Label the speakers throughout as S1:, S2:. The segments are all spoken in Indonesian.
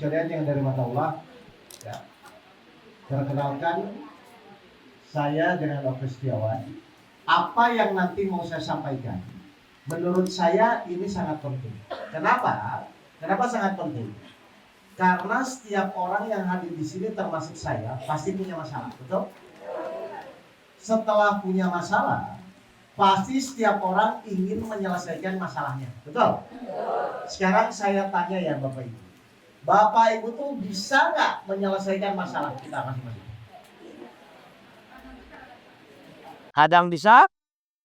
S1: sekalian yang dari mata Allah, ya. Perkenalkan, saya dengan Oke Setiawan. Apa yang nanti mau saya sampaikan, menurut saya ini sangat penting. Kenapa? Kenapa sangat penting? Karena setiap orang yang hadir di sini termasuk saya pasti punya masalah, betul? Setelah punya masalah, pasti setiap orang ingin menyelesaikan masalahnya, betul? Sekarang saya tanya ya Bapak Ibu. Bapak Ibu tuh bisa nggak menyelesaikan masalah kita masing-masing?
S2: Kadang bisa.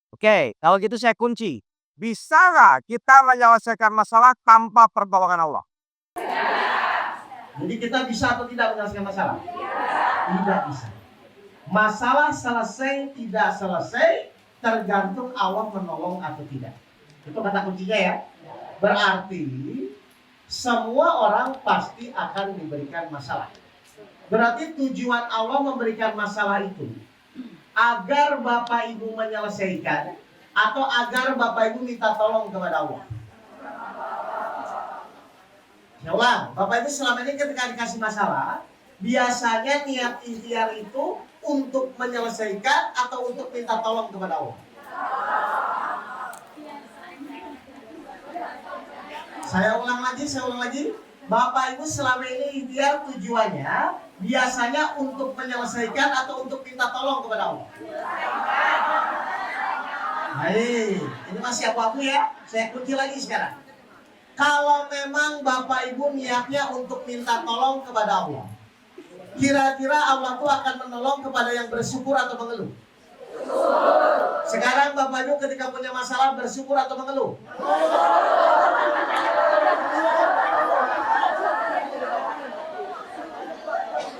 S2: Oke, kalau gitu saya kunci. Bisa nggak kita menyelesaikan masalah tanpa pertolongan Allah?
S1: Jadi kita bisa atau tidak menyelesaikan masalah? Tidak bisa. Masalah selesai tidak selesai tergantung Allah menolong atau tidak. Itu kata kuncinya ya. Berarti semua orang pasti akan diberikan masalah. Berarti tujuan Allah memberikan masalah itu agar Bapak Ibu menyelesaikan atau agar Bapak Ibu minta tolong kepada Allah. Ya ulang, Bapak Ibu selama ini ketika dikasih masalah, biasanya niat ikhtiar itu untuk menyelesaikan atau untuk minta tolong kepada Allah. Saya ulang lagi. Bapak Ibu selama ini ikhtiar tujuannya biasanya untuk menyelesaikan atau untuk minta tolong kepada Allah. Baik, ini masih abu-abu ya. Saya kunci lagi sekarang. Kalau memang Bapak Ibu niatnya untuk minta tolong kepada Allah, kira-kira Allah tuh akan menolong kepada yang bersyukur atau mengeluh? Sekarang Bapak Ibu ketika punya masalah bersyukur atau mengeluh?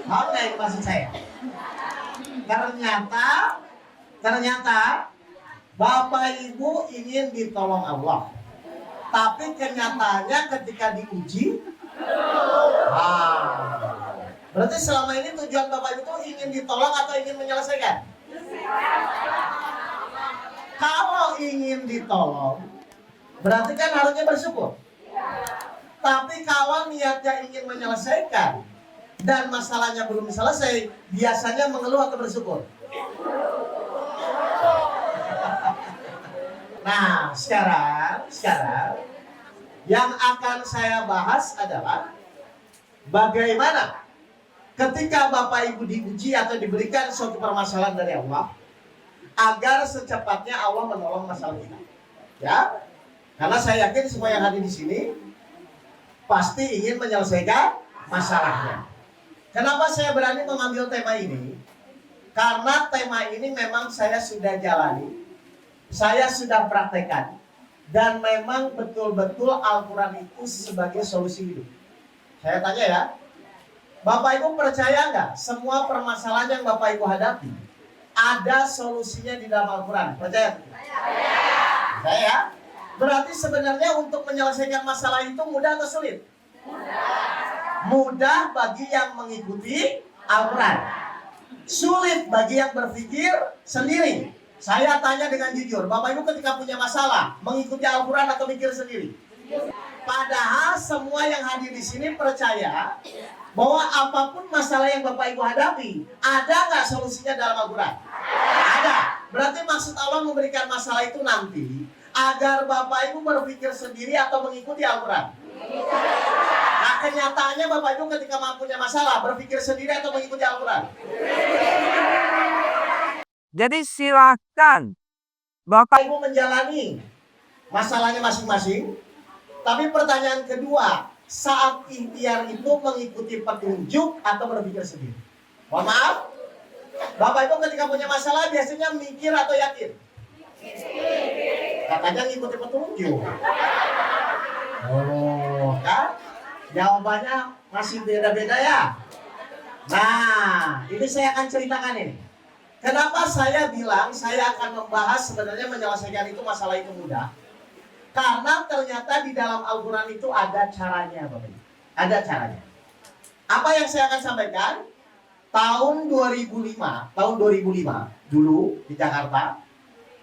S1: Mau nggak itu maksud saya? Ternyata Bapak Ibu ingin ditolong Allah, tapi kenyataannya ketika diuji, berarti selama ini tujuan Bapak Ibu itu ingin ditolong atau ingin menyelesaikan? Kalau ingin ditolong, berarti kan harusnya bersyukur. Tapi kalau niatnya ingin menyelesaikan dan masalahnya belum selesai, biasanya mengeluh atau bersyukur? Nah, sekarang yang akan saya bahas adalah bagaimana ketika Bapak Ibu diuji atau diberikan suatu permasalahan dari Allah, agar secepatnya Allah menolong masalah kita. Ya, karena saya yakin semua yang hadir di sini pasti ingin menyelesaikan masalahnya. Kenapa saya berani mengambil tema ini? Karena tema ini memang saya sudah jalani, saya sudah praktekkan, dan memang betul-betul Al-Quran itu sebagai solusi hidup. Saya tanya ya, Bapak Ibu percaya nggak semua permasalahan yang Bapak Ibu hadapi ada solusinya di dalam Al-Quran? Percaya? Percaya ya? Berarti sebenarnya untuk menyelesaikan masalah itu mudah atau sulit? Mudah bagi yang mengikuti Al-Quran, sulit bagi yang berpikir sendiri. Saya tanya dengan jujur, Bapak Ibu ketika punya masalah mengikuti Al-Quran atau mikir sendiri? Padahal semua yang hadir di sini percaya bahwa apapun masalah yang Bapak Ibu hadapi, ada nggak solusinya dalam Al-Quran? Ada. Berarti maksud Allah memberikan masalah itu nanti agar Bapak Ibu berpikir sendiri atau mengikuti Al-Quran. Nah, kenyataannya Bapak Ibu ketika punya masalah berpikir sendiri atau mengikuti Al-Quran?
S2: Jadi silakan Bapak
S1: Ibu menjalani masalahnya masing-masing. Tapi pertanyaan kedua, saat ikhtiar itu mengikuti petunjuk atau berpikir sendiri? Mohon maaf, Bapak Ibu ketika punya masalah biasanya mikir atau yakin? Katanya ngikuti petunjuk. Oh, kan? Jawabannya masih beda-beda ya. Nah, ini saya akan ceritakan ini. Kenapa saya bilang saya akan membahas sebenarnya menyelesaikan itu masalah itu mudah? Karena ternyata di dalam Al-Quran itu ada caranya, Bapak Ibu. Ada caranya. Apa yang saya akan sampaikan? Tahun 2005 dulu di Jakarta,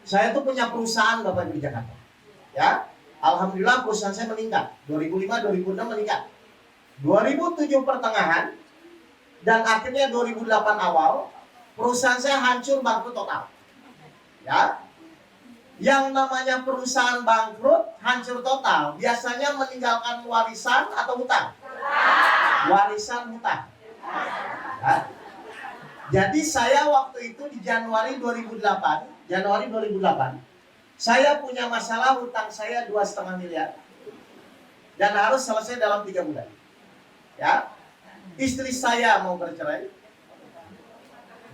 S1: saya tuh punya perusahaan Bapak Ibu di Jakarta. Ya, alhamdulillah perusahaan saya meningkat. 2005-2006 meningkat. 2007 pertengahan, dan akhirnya 2008 awal, perusahaan saya hancur bangkrut total. Ya, yang namanya perusahaan bangkrut, hancur total, biasanya meninggalkan warisan atau hutang? Warisan hutang. Ya. Jadi saya waktu itu di Januari 2008, saya punya masalah hutang saya 2,5 miliar dan harus selesai dalam 3 bulan. Ya, istri saya mau bercerai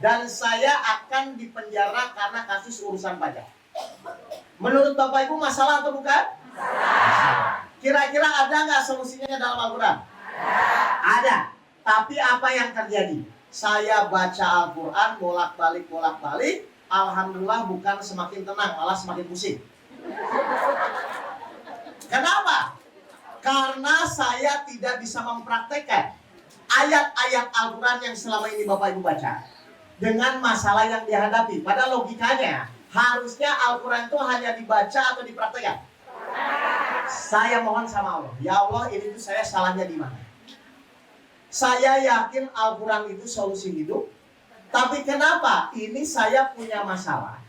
S1: dan saya akan dipenjara karena kasus urusan pajak. Menurut Bapak Ibu masalah atau bukan? Kira-kira ada nggak solusinya dalam Al-Quran? Ada. Tapi apa yang terjadi? Saya baca Al-Quran bolak-balik, alhamdulillah bukan semakin tenang, malah semakin pusing. Kenapa? Karena saya tidak bisa mempraktekkan ayat-ayat Al-Quran yang selama ini Bapak Ibu baca dengan masalah yang dihadapi. Pada logikanya, harusnya Al-Quran itu hanya dibaca atau dipraktekkan. Saya mohon sama Allah, ya Allah, ini tuh saya salahnya di mana? Saya yakin Al-Quran itu solusi hidup. Tapi kenapa ini saya punya masalah,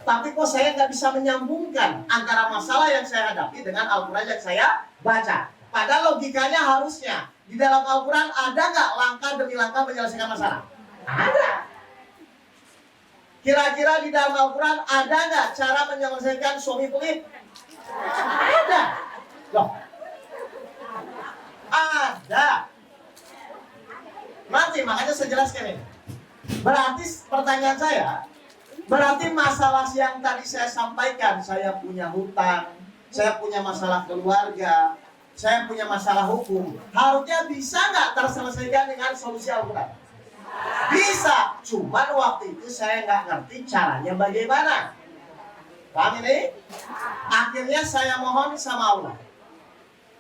S1: tapi kok saya nggak bisa menyambungkan antara masalah yang saya hadapi dengan Al-Quran yang saya baca? Padahal logikanya harusnya di dalam Al-Quran ada nggak langkah demi langkah menyelesaikan masalah? Ada. Kira-kira di dalam Al-Quran ada nggak cara menyelesaikan suami pelit? Ada. Loh. Ada. Nanti makanya saya jelaskan ini. Berarti pertanyaan saya, berarti masalah yang tadi saya sampaikan, saya punya hutang, saya punya masalah keluarga, saya punya masalah hukum, harusnya bisa nggak terselesaikan dengan solusi Al-Quran? Bisa, cuman waktu itu saya nggak ngerti caranya bagaimana. Paham ini? Akhirnya saya mohon sama Allah,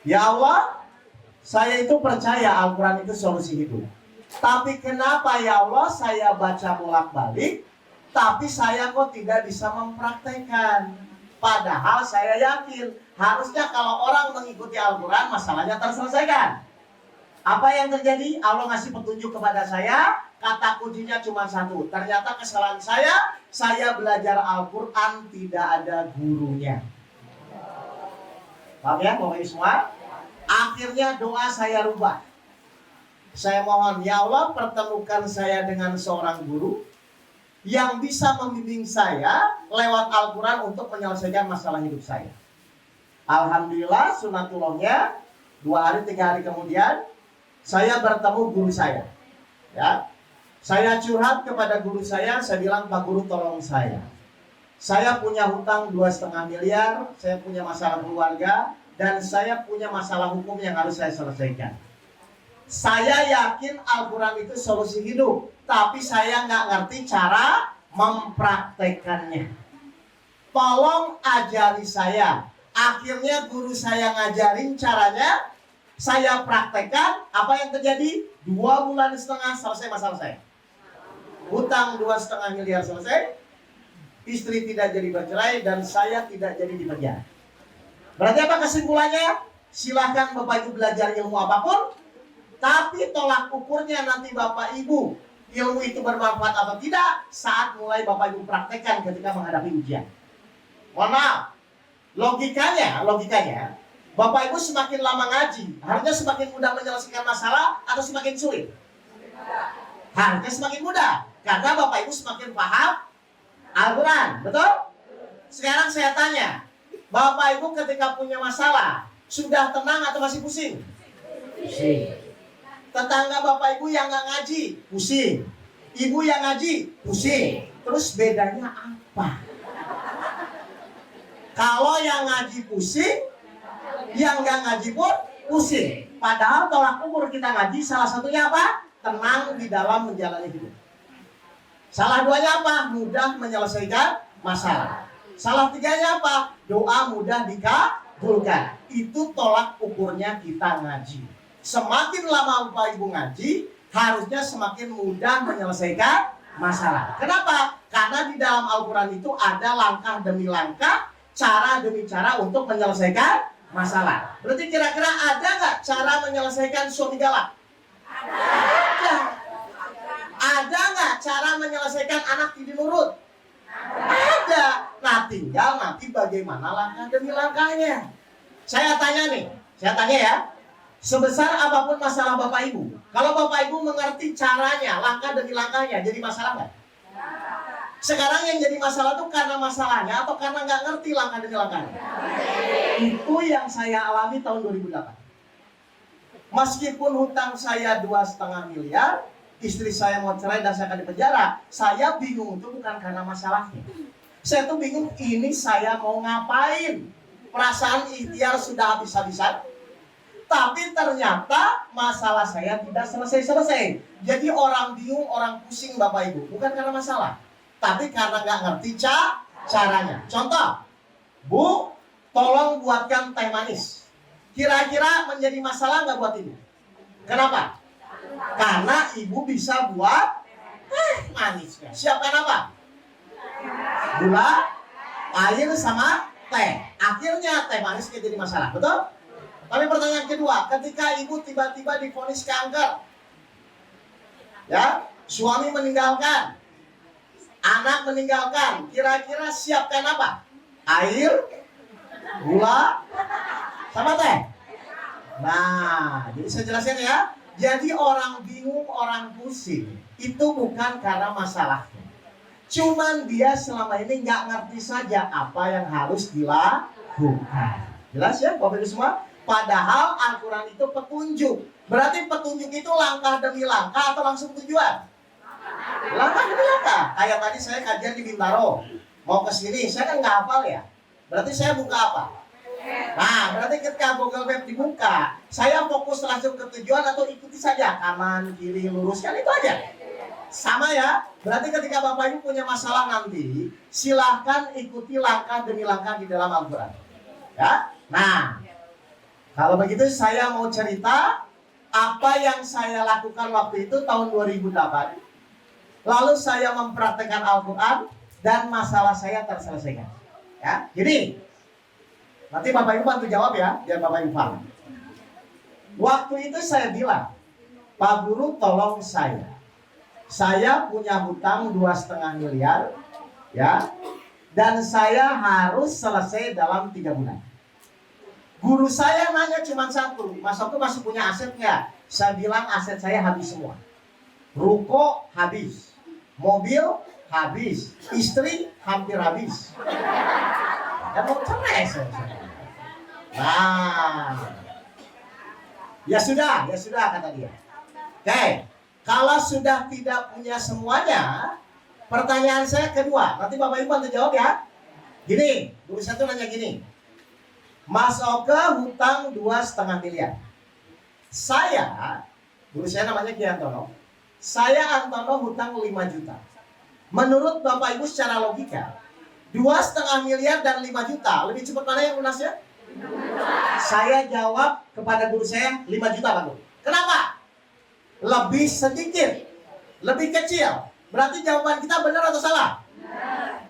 S1: ya Allah, saya itu percaya Al-Quran itu solusi hidup. Tapi kenapa ya Allah saya baca bolak-balik, tapi saya kok tidak bisa mempraktekkan? Padahal saya yakin harusnya kalau orang mengikuti Al-Quran masalahnya terselesaikan. Apa yang terjadi? Allah ngasih petunjuk kepada saya, kata kuncinya cuma satu. Ternyata kesalahan saya belajar Al-Quran tidak ada gurunya. Paham ya Bapak Ibu semua? Akhirnya doa saya rubah. Saya mohon, ya Allah, pertemukan saya dengan seorang guru yang bisa membimbing saya lewat Al-Quran untuk menyelesaikan masalah hidup saya. Alhamdulillah, sunatullahnya 2 hari 3 hari kemudian saya bertemu guru saya. Ya, saya curhat kepada guru saya bilang, Pak Guru tolong saya. Saya punya hutang 2,5 miliar, saya punya masalah keluarga, dan saya punya masalah hukum yang harus saya selesaikan. Saya yakin Al-Quran itu solusi hidup, tapi saya nggak ngerti cara mempraktekannya. Tolong ajari saya. Akhirnya guru saya ngajarin caranya, saya praktekkan. Apa yang terjadi? 2,5 bulan selesai masalah saya. Hutang 2,5 miliar selesai, istri tidak jadi bercerai, dan saya tidak jadi dipenjara. Berarti apa kesimpulannya? Silahkan Bapak Ibu belajar ilmu apapun, tapi tolak ukurnya nanti Bapak Ibu ilmu itu bermanfaat atau tidak saat mulai Bapak Ibu praktekkan ketika menghadapi ujian. Mohon maaf, logikanya Bapak Ibu semakin lama ngaji, harusnya semakin mudah menyelesaikan masalah atau semakin sulit? Harusnya semakin mudah, karena Bapak Ibu semakin paham Al-Quran, betul? Sekarang saya tanya, Bapak Ibu ketika punya masalah sudah tenang atau masih pusing? Pusing. Tetangga Bapak Ibu yang nggak ngaji, pusing. Ibu yang ngaji, pusing. Terus bedanya apa? Kalau yang ngaji pusing, yang nggak ngaji pun pusing. Padahal tolak ukur kita ngaji salah satunya apa? Tenang di dalam menjalani hidup. Salah duanya apa? Mudah menyelesaikan masalah. Salah tiganya apa? Doa mudah dikabulkan. Itu tolak ukurnya kita ngaji. Semakin lama Bapak Ibu ngaji, harusnya semakin mudah menyelesaikan masalah. Kenapa? Karena di dalam Al-Quran itu ada langkah demi langkah, cara demi cara untuk menyelesaikan masalah. Berarti kira-kira ada nggak cara menyelesaikan suami galak? Ada. Ada nggak cara menyelesaikan anak tidak nurut? Ada. Nah, tinggal nanti bagaimana langkah demi langkahnya. Saya tanya ya. Sebesar apapun masalah Bapak Ibu, kalau Bapak Ibu mengerti caranya, langkah demi langkahnya, jadi masalah nggak? Sekarang yang jadi masalah itu karena masalahnya atau karena nggak ngerti langkah demi langkahnya? Itu yang saya alami tahun 2008. Meskipun hutang saya 2,5 miliar, istri saya mau cerai dan saya akan dipenjara, saya bingung itu bukan karena masalahnya. Saya tuh bingung ini saya mau ngapain. Perasaan ikhtiar sudah habis-habisan. Tapi ternyata masalah saya tidak selesai-selesai. Jadi orang bingung, orang pusing Bapak Ibu. Bukan karena masalah. Tapi karena nggak ngerti caranya. Contoh, Bu, tolong buatkan teh manis. Kira-kira menjadi masalah nggak buat Ibu? Kenapa? Karena Ibu bisa buat teh manisnya. Siapkan apa? Gula, air, sama teh. Akhirnya teh manis jadi masalah. Betul? Tapi pertanyaan kedua, ketika Ibu tiba-tiba divonis kanker, ya, suami meninggalkan, anak meninggalkan, kira-kira siapkan apa? Air, gula, sama teh. Nah, jadi saya jelasin ya. Jadi orang bingung, orang pusing, itu bukan karena masalahnya. Cuman dia selama ini nggak ngerti saja apa yang harus dilakukan. Jelas ya Bapak Ibu semua? Padahal Al-Quran itu petunjuk. Berarti petunjuk itu langkah demi langkah atau langsung tujuan? Langkah demi langkah. Kayak tadi saya kajian di Bintaro, mau ke sini, saya kan nggak hafal ya. Berarti saya buka apa? Nah, berarti ketika Google Map dibuka, saya fokus langsung ke tujuan atau ikuti saja kanan, kiri, lurus, kan itu aja. Sama ya. Berarti ketika Bapak Ibu punya masalah nanti, silahkan ikuti langkah demi langkah di dalam Al-Quran. Ya. Nah, kalau begitu saya mau cerita apa yang saya lakukan waktu itu tahun 2008. Lalu saya mempraktekkan Al-Quran dan masalah saya terselesaikan. Ya, jadi nanti Bapak Ibu bantu jawab ya, biar Bapak Ibu paham. Waktu itu saya bilang, Pak Guru tolong saya. Saya punya hutang 2,5 miliar, ya, dan saya harus selesai dalam 3 bulan. Guru saya nanya cuma satu, Mas Oke masih punya aset nggak? Saya bilang aset saya habis semua. Ruko habis, mobil habis, istri hampir habis. Ya mau cerai saya. Nah, ya sudah kata dia. Oke, kalau sudah tidak punya semuanya, pertanyaan saya kedua, nanti Bapak Ibu bantu jawab ya. Gini, guru saya tuh nanya gini. Mas Oke hutang 2,5 miliar. Saya, guru saya namanya Ki Antono. Saya Antono hutang 5 juta. Menurut Bapak Ibu secara logika, 2,5 miliar dan 5 juta, lebih cepat mana yang lunasnya? Saya jawab kepada guru saya 5 juta Pak Guru. Kenapa? Lebih sedikit, lebih kecil. Berarti jawaban kita benar atau salah?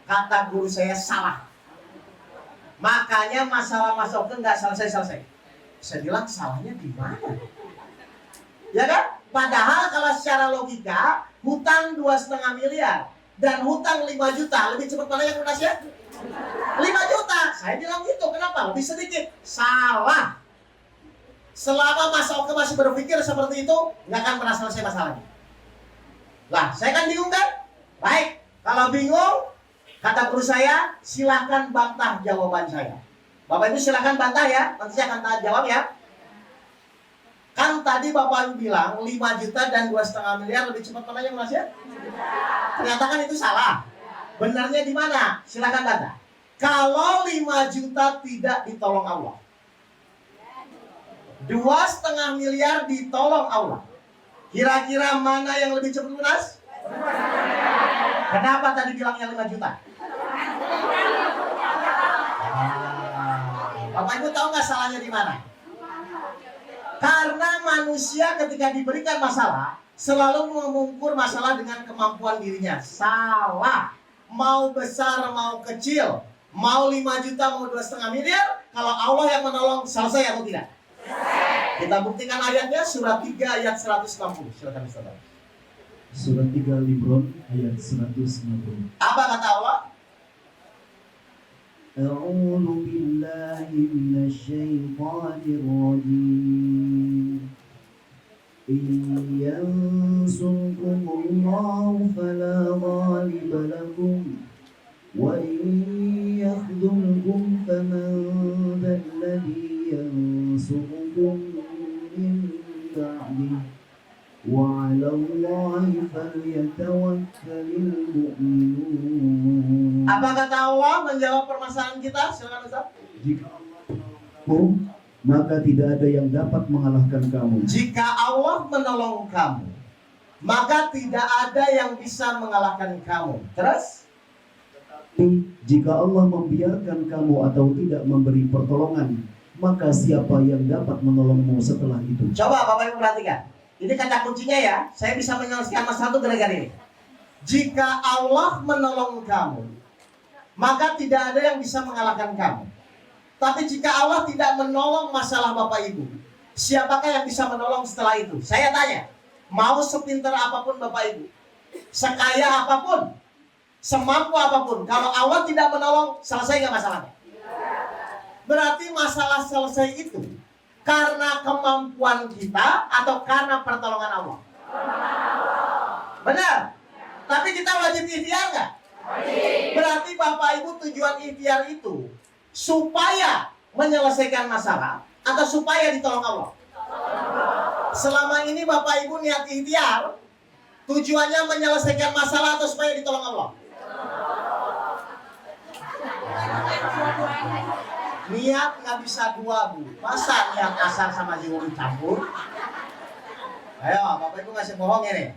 S1: Kata guru saya salah. Makanya masalah Mas Oke nggak selesai-selesai. Saya bilang salahnya di mana? Ya kan? Padahal kalau secara logika hutang 2,5 miliar dan hutang 5 juta, lebih cepat mana yang lunasnya? 5 juta. Saya bilang gitu. Kenapa? Lebih sedikit. Salah. Selama Mas Oke masih berpikir seperti itu, nggak akan pernah selesai masalahnya. Lah, saya kan bingung kan? Baik, kalau bingung, kata guru saya, silahkan bantah jawaban saya. Bapak Ibu silahkan bantah ya, nanti saya akan jawab ya. Kan tadi Bapak Ibu bilang 5 juta dan 2,5 miliar lebih cepat mana yang Mas ya? Ternyata kan itu salah. Benarnya di mana? Silahkan bantah. Kalau 5 juta tidak ditolong Allah, 2,5 miliar ditolong Allah, kira-kira mana yang lebih cepat lunas? Kenapa tadi bilangnya 5 juta? Bapak Ibu tahu nggak salahnya di mana? Karena manusia ketika diberikan masalah selalu mengukur masalah dengan kemampuan dirinya. Salah. Mau besar mau kecil, Mau 5 juta, mau 2,5 miliar, kalau Allah yang menolong, selesai atau tidak? Kita buktikan ayatnya, surat 3 ayat 160. Silakan Ustaz.
S3: Surat 3 Al-Imran ayat 160.
S1: Apa kata Allah?
S3: A'udzu billahi minasyaitonir rajim. In yansurkumullahu fala ghaliba lakum wa in yakhdhulkum faman dhalladhi yansurukum min ba'dihi wa 'alallahi falyatawakkalul mu'minun.
S1: Apa kata Allah menjawab permasalahan kita? Silakan Ustaz.
S3: Jika Allah maka tidak ada yang dapat mengalahkan kamu.
S1: Jika Allah menolong kamu, maka tidak ada yang bisa mengalahkan kamu. Terus?
S3: Jika Allah membiarkan kamu atau tidak memberi pertolongan, maka siapa yang dapat menolongmu setelah itu?
S1: Coba Bapak Ibu perhatikan. Ini kata kuncinya ya. Saya bisa menyelesaikan masalah itu gara-gara ini. Jika Allah menolong kamu, maka tidak ada yang bisa mengalahkan kamu. Tapi jika Allah tidak menolong masalah Bapak Ibu, siapakah yang bisa menolong setelah itu? Saya tanya, mau sepintar apapun Bapak Ibu, sekaya apapun, semampu apapun, kalau Allah tidak menolong, selesai nggak masalahnya? Berarti masalah selesai itu karena kemampuan kita atau karena pertolongan Allah? Benar? Tapi kita wajib ikhtiar nggak? Berarti Bapak Ibu tujuan ikhtiar itu supaya menyelesaikan masalah atau supaya ditolong Allah? Selama ini Bapak Ibu niat ikhtiar, tujuannya menyelesaikan masalah atau supaya ditolong Allah? Niat nggak bisa dua, Bu. Masa niat asar sama zuhur campur? Ayo Bapak Ibu ngasih bohong ini.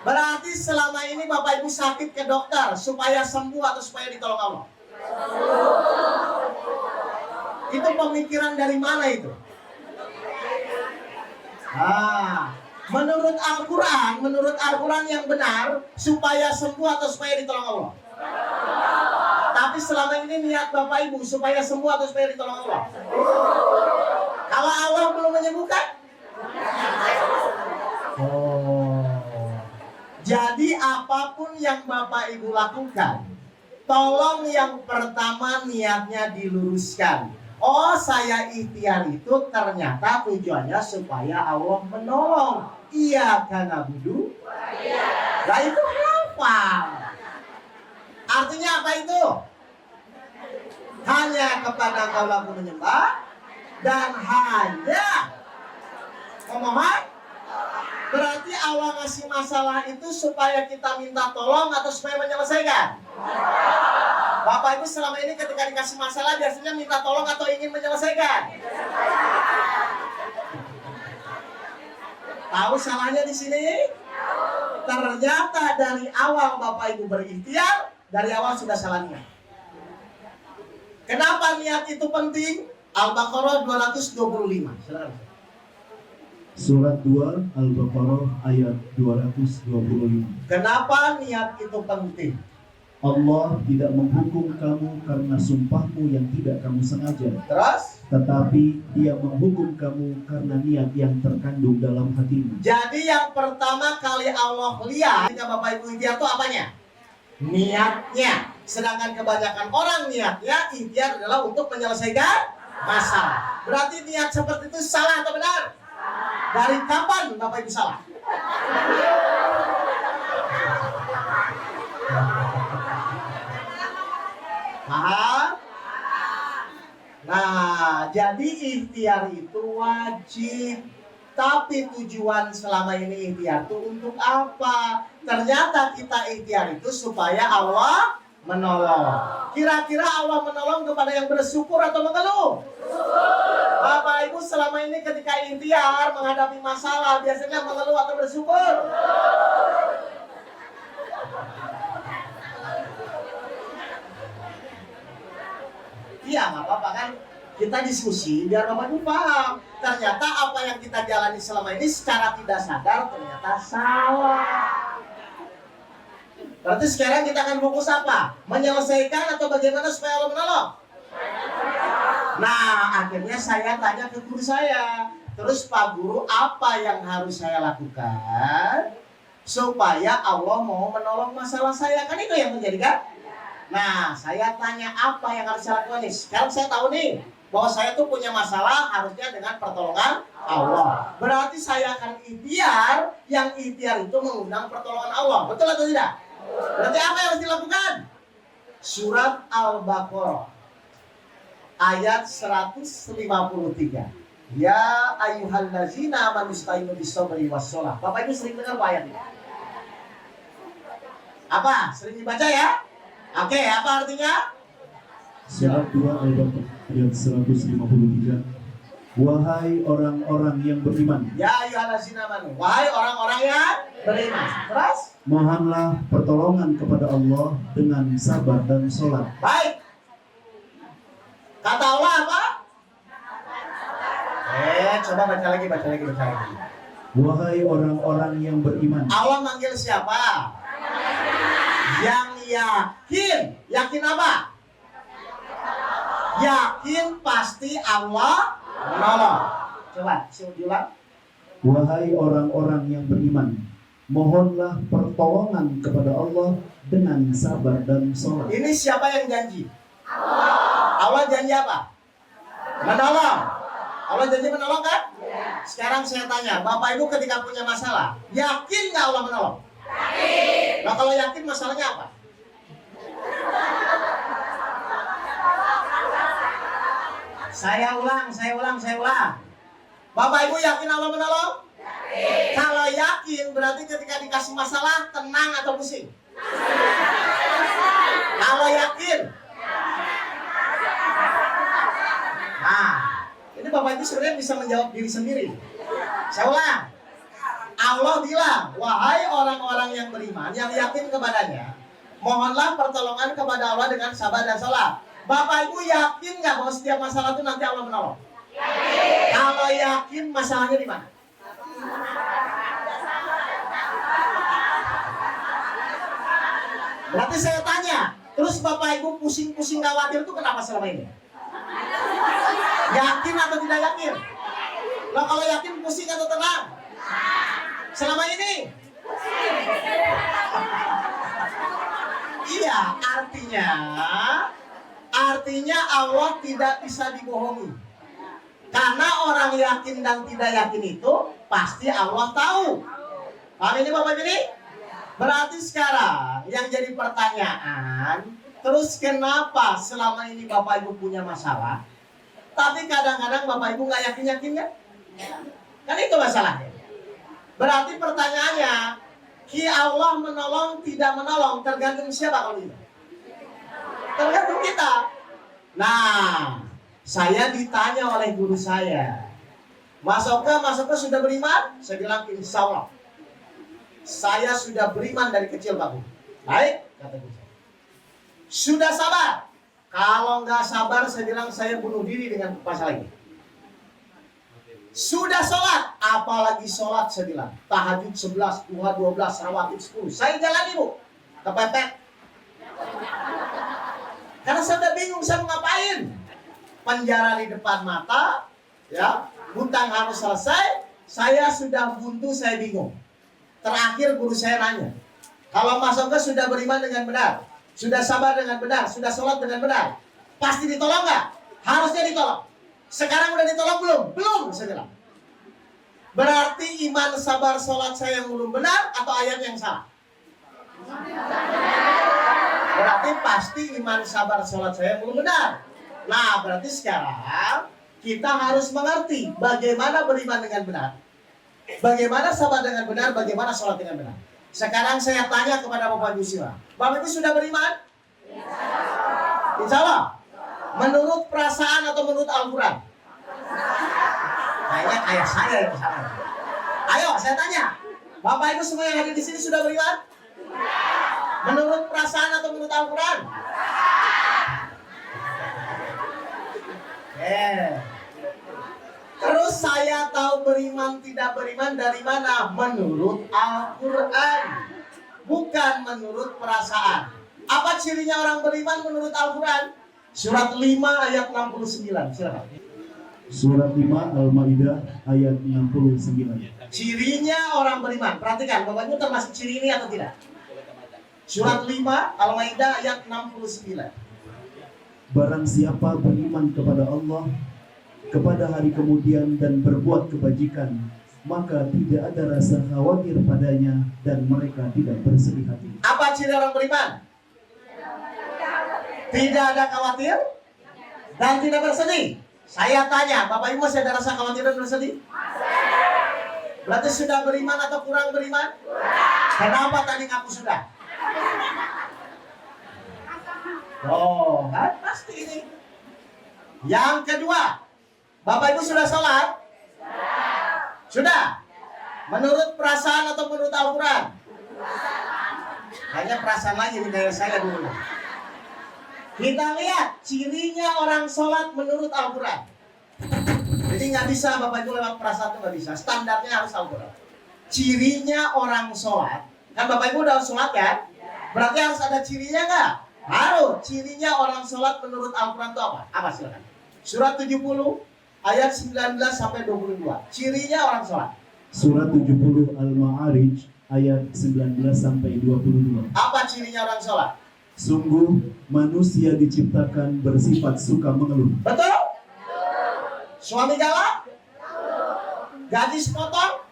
S1: Berarti selama ini Bapak Ibu sakit ke dokter supaya sembuh atau supaya ditolong Allah? Itu pemikiran dari mana itu? Menurut Al-Quran yang benar, supaya sembuh atau supaya ditolong Allah? Tapi selama ini niat Bapak Ibu supaya sembuh atau supaya ditolong Allah? Kalau Allah belum menyembuhkan? Jadi apapun yang Bapak Ibu lakukan, tolong yang pertama niatnya diluruskan. Oh, saya ikhtiar itu ternyata tujuannya supaya Allah menolong. Iya karena budu. Nah itu hafal. Artinya apa itu? Hanya kepada Allah aku menyembah dan hanya memohon. Berarti Allah ngasih masalah itu supaya kita minta tolong atau supaya menyelesaikan? Bapak Ibu selama ini ketika dikasih masalah biasanya minta tolong atau ingin menyelesaikan? Tahu salahnya di sini? Ternyata dari awal Bapak Ibu berikhtiar, dari awal sudah salah niat. Kenapa niat itu penting? Al-Baqarah 225. Silakan.
S3: Surat 2 Al-Baqarah ayat 225.
S1: Kenapa niat itu penting?
S3: Allah tidak menghukum kamu karena sumpahmu yang tidak kamu sengaja.
S1: Terus?
S3: Tetapi Dia menghukum kamu karena niat yang terkandung dalam hatimu.
S1: Jadi yang pertama kali Allah lihat ketika Bapak Ibu ikhtiar itu apanya? Niatnya. Sedangkan kebanyakan orang niatnya ikhtiar adalah untuk menyelesaikan masalah. Berarti niat seperti itu salah atau benar? Dari kapan Bapak Ibu salah? Paham? Nah, jadi ikhtiar itu wajib. Tapi tujuan selama ini ikhtiar itu untuk apa? Ternyata kita ikhtiar itu supaya Allah menolong. Kira-kira Allah menolong kepada yang bersyukur atau mengeluh? Bapak Ibu selama ini ketika ikhtiar menghadapi masalah biasanya mengeluh atau bersyukur? Iya, nggak apa-apa kan? Kita diskusi biar Bapak Ibu paham. Ternyata apa yang kita jalani selama ini secara tidak sadar ternyata salah. Berarti sekarang kita akan fokus apa? Menyelesaikan atau bagaimana supaya Allah menolong? Nah, akhirnya saya tanya ke guru saya. Terus Pak Guru, apa yang harus saya lakukan supaya Allah mau menolong masalah saya? Kan itu yang terjadi kan? Nah, saya tanya apa yang harus saya lakukan nih. Sekarang saya tahu nih bahwa saya tuh punya masalah harusnya dengan pertolongan Allah. Berarti saya akan ikhtiar, yang ikhtiar itu mengundang pertolongan Allah. Betul atau tidak? Berarti apa yang harus dilakukan? Surat Al-Baqarah ayat 153. Ya ayyuhallazina amanu ista'inu bis-sabri was-shalah. Bapak Ibu sering dengar ayat ini? Apa? Sering dibaca ya? Oke, apa artinya?
S3: Surat 2 ayat 153. Wahai orang-orang yang beriman,
S1: Ya ayyuhallazina amanu. Wahai orang-orang yang beriman. Terus?
S3: mohonlah pertolongan kepada Allah dengan sabar dan sholat.
S1: Baik. Kata Allah apa? Coba baca lagi.
S3: Wahai orang-orang yang beriman,
S1: Allah manggil siapa? Yang yakin. Yakin apa? Yakin pasti Allah menolong. Coba, ulang.
S3: wahai orang-orang yang beriman, mohonlah pertolongan kepada Allah dengan sabar dan sholat.
S1: Ini siapa yang janji? Allah janji apa? Menolong. Allah janji menolong kan? Sekarang saya tanya, Bapak Ibu ketika punya masalah, yakin nggak Allah menolong? Yakin. Nah kalau yakin masalahnya apa? Saya ulang. Bapak Ibu yakin Allah menolong? Yakin. Kalau yakin berarti ketika dikasih masalah tenang atau pusing? Kalau yakin? Nah, ini Bapak Ibu sebenarnya bisa menjawab diri sendiri. Saya ulang. Allah bilang, wahai orang-orang yang beriman, yang yakin kepadanya, mohonlah pertolongan kepada Allah dengan sabar dan salat. Bapak Ibu yakin nggak bahwa setiap masalah itu nanti Allah menolong? Yakin. Kalau yakin, masalahnya di mana? Berarti saya tanya, terus Bapak Ibu pusing-pusing khawatir itu kenapa selama ini? Yakin atau tidak yakin? Lah kalau yakin pusing atau tenang? Selama ini? Iya, artinya Allah tidak bisa dibohongi. Karena orang yakin dan tidak yakin itu pasti Allah tahu. Paham ini Bapak ini? Berarti sekarang yang jadi pertanyaan, terus kenapa selama ini Bapak Ibu punya masalah, tapi kadang-kadang Bapak Ibu nggak yakin-yakin kan? Kan itu masalahnya. Berarti pertanyaannya, Ki Allah menolong tidak menolong tergantung siapa kalau itu? Tergantung kita. Nah, saya ditanya oleh guru saya, Mas Oka sudah beriman? Saya bilang insya Allah. Saya sudah beriman dari kecil Pak Bu. Baik, kata guru saya. Sudah sabar? Kalau nggak sabar, saya bilang saya bunuh diri dengan pasal ini. Sudah sholat? Apalagi sholat saya bilang. Tahajud 11, duha 12, rawatib 10. Saya jalani Bu. Kepepet. Karena saya udah bingung saya mau ngapain. Penjara di depan mata, ya, hutang harus selesai. Saya sudah buntu, saya bingung. Terakhir guru saya nanya, kalau Mas Oka sudah beriman dengan benar, sudah sabar dengan benar, sudah sholat dengan benar, pasti ditolong nggak? Harusnya ditolong. Sekarang udah ditolong belum? Belum, saya bilang. Berarti iman, sabar, sholat saya yang belum benar atau ayat yang salah? Berarti pasti iman, sabar, sholat saya belum benar. Nah, berarti sekarang kita harus mengerti bagaimana beriman dengan benar, bagaimana sabar dengan benar, bagaimana sholat dengan benar. Sekarang saya tanya kepada Bapak Ibu Sila, Bapak Ibu sudah beriman? Insya Allah. Menurut perasaan atau menurut Al-Quran? Kayaknya kayak saya yang sana. Ayo, saya tanya, Bapak Ibu semua yang hadir di sini sudah beriman? Menurut perasaan atau menurut Al-Quran? Terus saya tahu beriman tidak beriman dari mana? Menurut Al-Quran. bukan menurut perasaan. Apa cirinya orang beriman menurut Al-Quran? Surat 5 ayat 69. Silakan.
S3: Surat 5 Al-Maidah ayat 69.
S1: Cirinya orang beriman. Perhatikan, Bapak Ibu termasuk ciri ini atau tidak? Surat 5 Al-Maidah ayat 69.
S3: Barang siapa beriman kepada Allah, kepada hari kemudian dan berbuat kebajikan, maka tidak ada rasa khawatir padanya dan mereka tidak bersedih hati.
S1: Apa ciri orang beriman? Tidak ada khawatir dan tidak bersedih. Saya tanya, Bapak Ibu masih ada rasa khawatir dan bersedih? Berarti sudah beriman atau kurang beriman? Kenapa tadi ngaku sudah? Oh, kan pasti ini. Yang kedua, Bapak Ibu sudah sholat? Sudah? Menurut perasaan atau menurut Al-Quran? Kayaknya perasaan lagi nih dari saya dulu. Kita lihat cirinya orang sholat menurut Al-Quran. Jadi nggak bisa Bapak Ibu lewat perasaan itu nggak bisa. Standarnya harus Al-Quran. Cirinya orang sholat, kan Bapak Ibu udah sholat kan? Berarti harus ada cirinya nggak? Harus. Cirinya orang sholat menurut Al-Quran itu apa? Apa silakan? Surat 70 ayat 19 sampai 22. Cirinya orang sholat.
S3: Surat 70 Al-Ma'arij ayat 19 sampai 22.
S1: Apa cirinya orang sholat?
S3: Sungguh manusia diciptakan bersifat suka mengeluh.
S1: Betul? Suami galak? Gaji sepotong?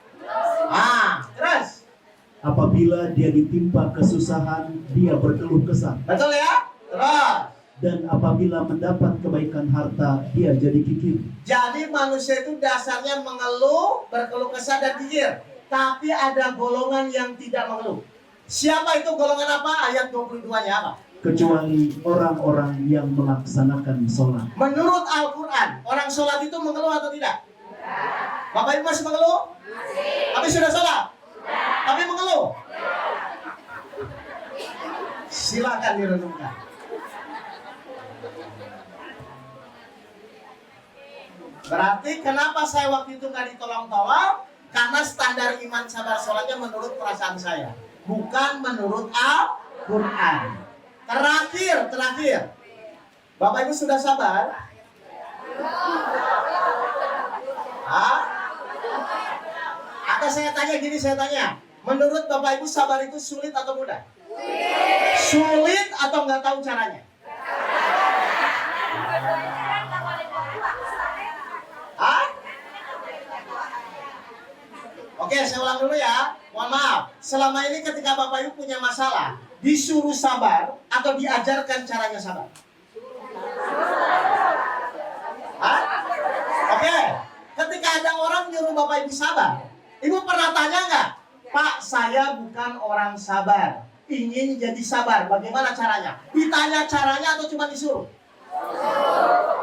S1: Terus?
S3: Apabila dia ditimpa kesusahan, dia berkeluh kesah.
S1: Betul ya? Terus?
S3: Dan apabila mendapat kebaikan harta, dia jadi kikir.
S1: Jadi manusia itu dasarnya mengeluh, berkeluh kesah dan kikir. Tapi ada golongan yang tidak mengeluh. Siapa itu golongan apa? Ayat 22-nya apa?
S3: Kecuali orang-orang yang melaksanakan sholat.
S1: Menurut Al-Quran, orang sholat itu mengeluh atau tidak? Bapak Ibu masih mengeluh? Tapi sudah sholat? Tapi mengeluh? Silakan direnungkan. Berarti kenapa saya waktu itu nggak ditolong-tolong? Karena standar iman sabar sholatnya menurut perasaan saya, bukan menurut Al-Quran. Terakhir. Bapak Ibu sudah sabar? Atau saya tanya gini, menurut Bapak Ibu sabar itu sulit atau mudah? Sulit atau nggak tahu caranya? Oke, saya ulang dulu ya. Mohon maaf. Selama ini ketika Bapak Ibu punya masalah, disuruh sabar atau diajarkan caranya sabar? Oke. Ketika ada orang nyuruh Bapak Ibu sabar, Ibu pernah tanya nggak? Pak, saya bukan orang sabar, ingin jadi sabar. Bagaimana caranya? Ditanya caranya atau cuma disuruh?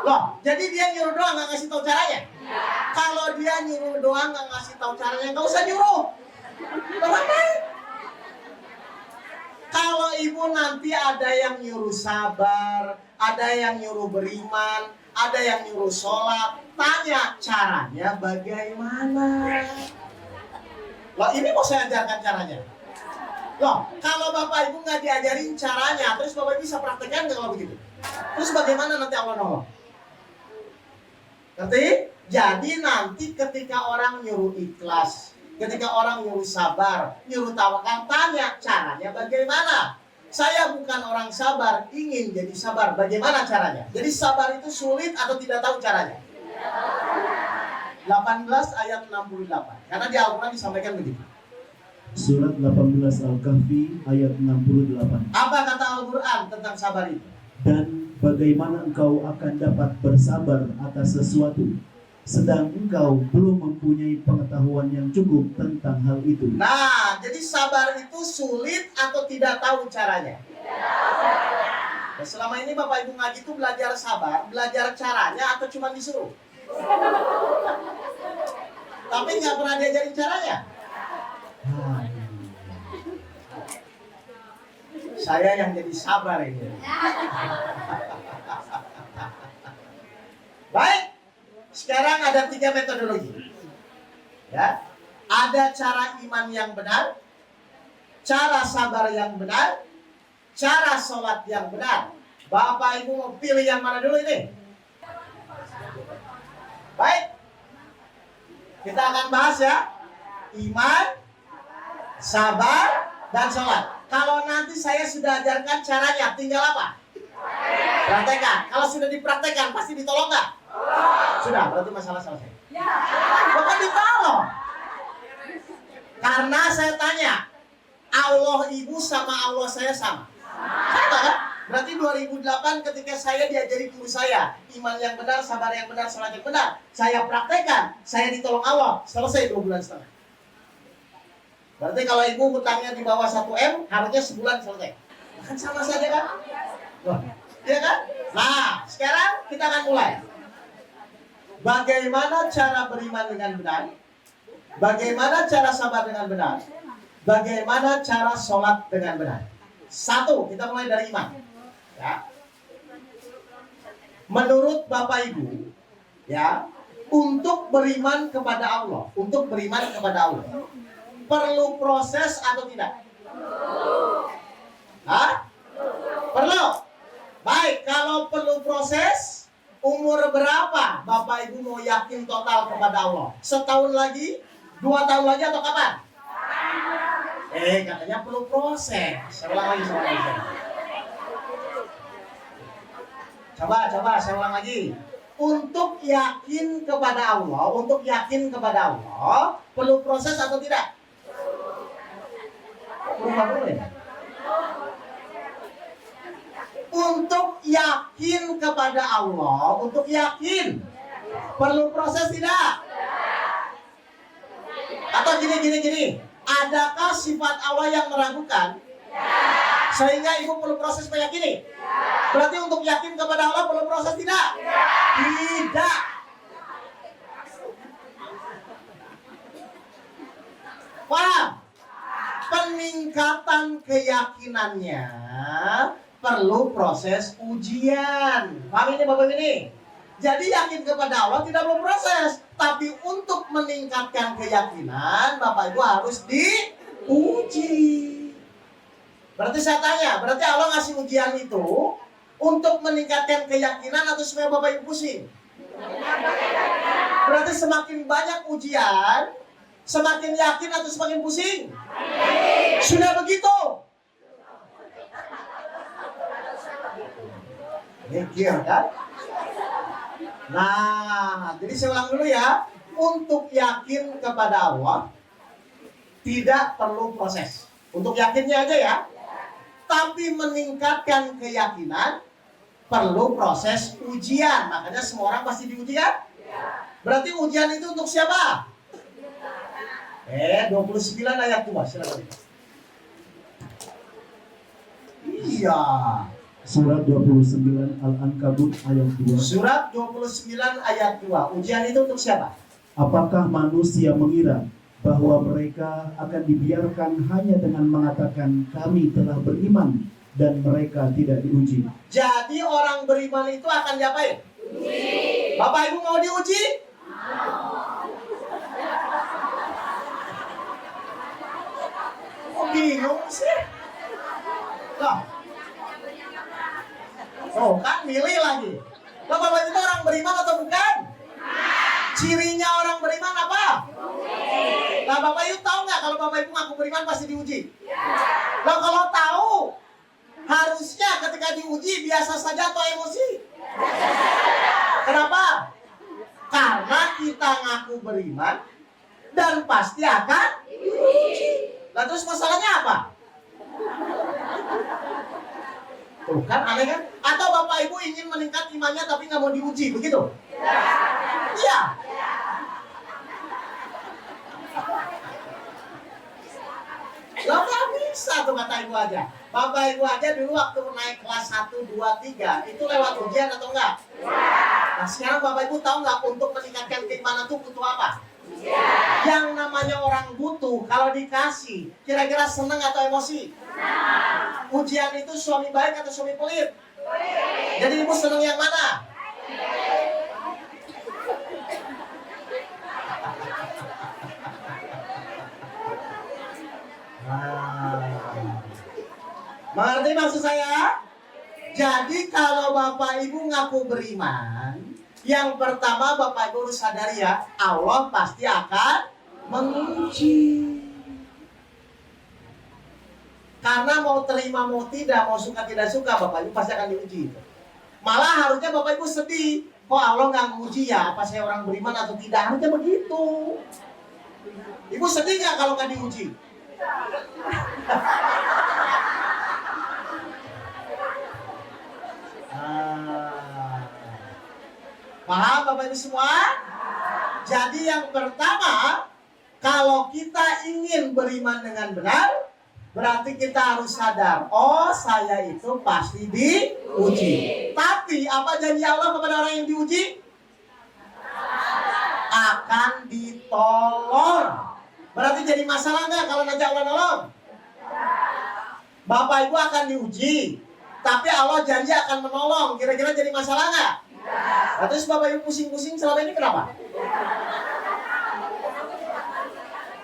S1: Loh, jadi dia nyuruh doang nggak ngasih tahu caranya? Kalau dia nyuruh doang nggak ngasih tahu caranya, nggak usah nyuruh. Ngapain? Kalau ibu nanti ada yang nyuruh sabar, ada yang nyuruh beriman, ada yang nyuruh sholat, tanya caranya bagaimana? Loh, ini mau saya ajarkan caranya. Loh, kalau Bapak Ibu nggak diajarin caranya, terus Bapak Ibu bisa praktekkan nggak kalau begitu? Terus bagaimana nanti Allah nolong? Ngerti? Jadi nanti ketika orang nyuruh ikhlas, ketika orang nyuruh sabar, nyuruh tawakal, tanya caranya bagaimana? Saya bukan orang sabar, ingin jadi sabar. Bagaimana caranya? Jadi sabar itu sulit atau tidak tahu caranya? 18 ayat 68. Karena di Al-Quran disampaikan begitu.
S3: Surat 18 Al-Kahfi ayat 68.
S1: Apa kata Al-Quran tentang sabar itu?
S3: Dan bagaimana engkau akan dapat bersabar atas sesuatu, sedang engkau belum mempunyai pengetahuan yang cukup tentang hal itu.
S1: Nah, jadi sabar itu sulit atau tidak tahu caranya? Nah, selama ini Bapak Ibu ngaji itu belajar sabar, belajar caranya atau cuma disuruh? Tapi nggak pernah diajarin caranya. Saya yang jadi sabar ini. Baik, sekarang ada 3 metodologi. Ya, ada cara iman yang benar, cara sabar yang benar, cara sholat yang benar. Bapak Ibu mau pilih yang mana dulu ini? Baik, kita akan bahas ya. Iman, sabar, dan sholat. Kalau nanti saya sudah ajarkan caranya, tinggal apa? Praktekkan. Kalau sudah dipraktekkan, pasti ditolong nggak? Sudah, berarti masalah selesai. Bukan ditolong. Karena saya tanya, Allah ibu sama Allah saya sama. Sama kan? Berarti 2008 ketika saya diajari guru saya, iman yang benar, sabar yang benar, sholat yang benar. Saya praktekkan, saya ditolong Allah. Selesai 2 bulan setengah. Berarti kalau ibu hutangnya di bawah 1 M, harusnya sebulan selesai. Kan sama saja kan? Wah, iya kan? Nah, sekarang kita akan mulai. Bagaimana cara beriman dengan benar? Bagaimana cara sabar dengan benar? Bagaimana cara sholat dengan benar? 1, kita mulai dari iman. Ya. Menurut Bapak Ibu, ya, untuk beriman kepada Allah, perlu proses atau tidak? Hah? Perlu. Baik, kalau perlu proses, umur berapa Bapak Ibu mau yakin total kepada Allah? Setahun lagi? 2 tahun lagi atau kapan? Katanya perlu proses. Saya ulang lagi. Coba saya ulang lagi. Untuk yakin kepada Allah, perlu proses atau tidak? Untuk yakin kepada Allah, perlu proses tidak? Atau gini. Adakah sifat Allah yang meragukan? Sehingga ibu perlu proses meyakini? Berarti untuk yakin kepada Allah perlu proses tidak? Tidak. Paham? Peningkatan keyakinannya perlu proses ujian. Paham ini Bapak ini? Jadi yakin kepada Allah tidak perlu proses. Tapi untuk meningkatkan keyakinan, Bapak Ibu harus diuji. Berarti saya tanya, berarti Allah ngasih ujian itu untuk meningkatkan keyakinan atau supaya Bapak Ibu pusing? Berarti semakin banyak ujian, semakin yakin atau semakin pusing? Sudah begitu. Mikir kan? Nah, jadi saya ulang dulu ya. Untuk yakin kepada Allah tidak perlu proses. Untuk yakinnya aja ya. Tapi meningkatkan keyakinan perlu proses ujian. Makanya semua orang pasti diuji kan? Berarti ujian itu untuk siapa? 29 ayat 2. Silakan. Iya.
S3: Surat 29 Al-Ankabut ayat 2.
S1: Surat 29 ayat 2. Ujian itu untuk siapa?
S3: Apakah manusia mengira bahwa mereka akan dibiarkan hanya dengan mengatakan kami telah beriman dan mereka tidak diuji?
S1: Jadi orang beriman itu akan diapain? Uji. Bapak Ibu mau diuji? Kok bingung sih? Loh. Oh kan milih lagi. Loh, Bapak Ibu orang beriman atau bukan? Cirinya orang beriman apa? Nah Bapak Ibu tahu nggak kalau Bapak Ibu ngaku beriman pasti diuji? Loh kalau tahu, harusnya ketika diuji biasa saja atau emosi? Kenapa? Karena kita ngaku beriman dan pasti akan diuji. Nah terus masalahnya apa? Tuh kan aneh kan? Atau Bapak Ibu ingin meningkat imannya tapi nggak mau diuji, begitu? Iya. Loh nggak bisa tuh kata Ibu aja. Bapak Ibu aja dulu waktu naik kelas 1, 2, 3 itu lewat ujian atau enggak? Nah sekarang Bapak Ibu tahu nggak untuk meningkatkan keimanan itu butuh apa? Yang namanya orang butuh kalau dikasih kira-kira senang atau emosi? Ujian itu suami baik atau suami pelit? Jadi Ibu senang yang mana? Nah, Mengerti maksud saya? Jadi kalau Bapak Ibu ngaku beriman, yang pertama Bapak Ibu harus sadari ya, Allah pasti akan menguji. Karena mau terima mau tidak, mau suka tidak suka, Bapak Ibu pasti akan diuji. Malah harusnya Bapak Ibu sedih, kok Allah nggak menguji ya? Apa saya orang beriman atau tidak? Harusnya begitu. Ibu sedih nggak kalau nggak diuji? Paham Bapak Ibu semua? Jadi yang pertama, kalau kita ingin beriman dengan benar, berarti kita harus sadar, oh saya itu pasti diuji. Tapi apa janji Allah kepada orang yang diuji? Akan ditolong. Berarti jadi masalah nggak kalau nanti Allah nolong? Bapak Ibu akan diuji, tapi Allah janji akan menolong. Kira-kira jadi masalah nggak? Nah, terus Bapak Ibu pusing-pusing selama ini kenapa?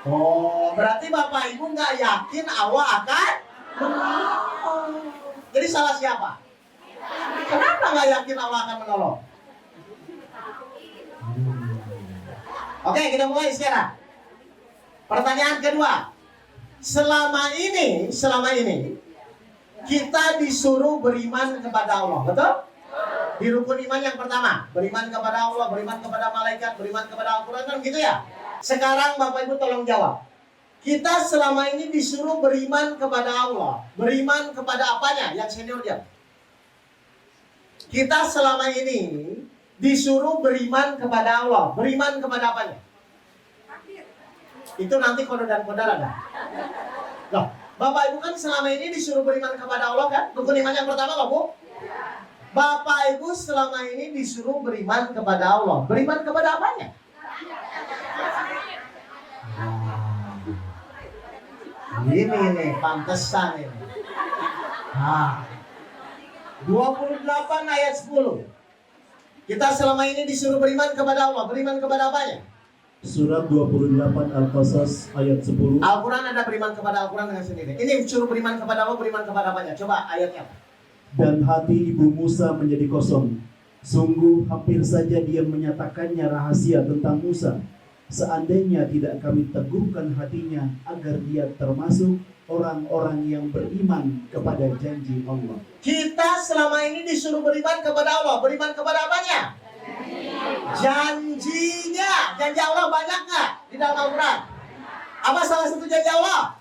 S1: Oh, berarti Bapak Ibu nggak yakin Allah akan menolong. Jadi salah siapa? Kenapa nggak yakin Allah akan menolong? Oke, kita mulai sekarang. Pertanyaan kedua. Selama ini kita disuruh beriman kepada Allah, betul? Di rukun iman yang pertama, beriman kepada Allah, beriman kepada malaikat, beriman kepada Al-Quran, kan gitu ya? Sekarang Bapak Ibu tolong jawab. Kita selama ini disuruh beriman kepada Allah. Beriman kepada apanya? Yang senior jawab. Kita selama ini disuruh beriman kepada Allah. Beriman kepada apanya? Itu nanti kode dan kodar ada. Loh, Bapak Ibu kan selama ini disuruh beriman kepada Allah kan? Rukun iman yang pertama Bapak Bu? Bapak Ibu selama ini disuruh beriman kepada Allah. Beriman kepada apanya? Ini nih, pantesan ini. Nah, 28 ayat 10. Kita selama ini disuruh beriman kepada Allah. Beriman kepada apanya?
S3: Surat 28 Al-Qasas ayat 10.
S1: Al-Quran ada beriman kepada Al-Quran dengan sendiri. Ini suruh beriman kepada Allah, beriman kepada apanya? Coba ayatnya.
S3: Dan hati ibu Musa menjadi kosong. Sungguh hampir saja dia menyatakannya rahasia tentang Musa. Seandainya tidak kami teguhkan hatinya agar dia termasuk orang-orang yang beriman kepada janji Allah.
S1: Kita selama ini disuruh beriman kepada Allah. Beriman kepada apanya? Janjinya. Janji Allah banyak nggak di dalam Al-Quran? Apa salah satu janji Allah?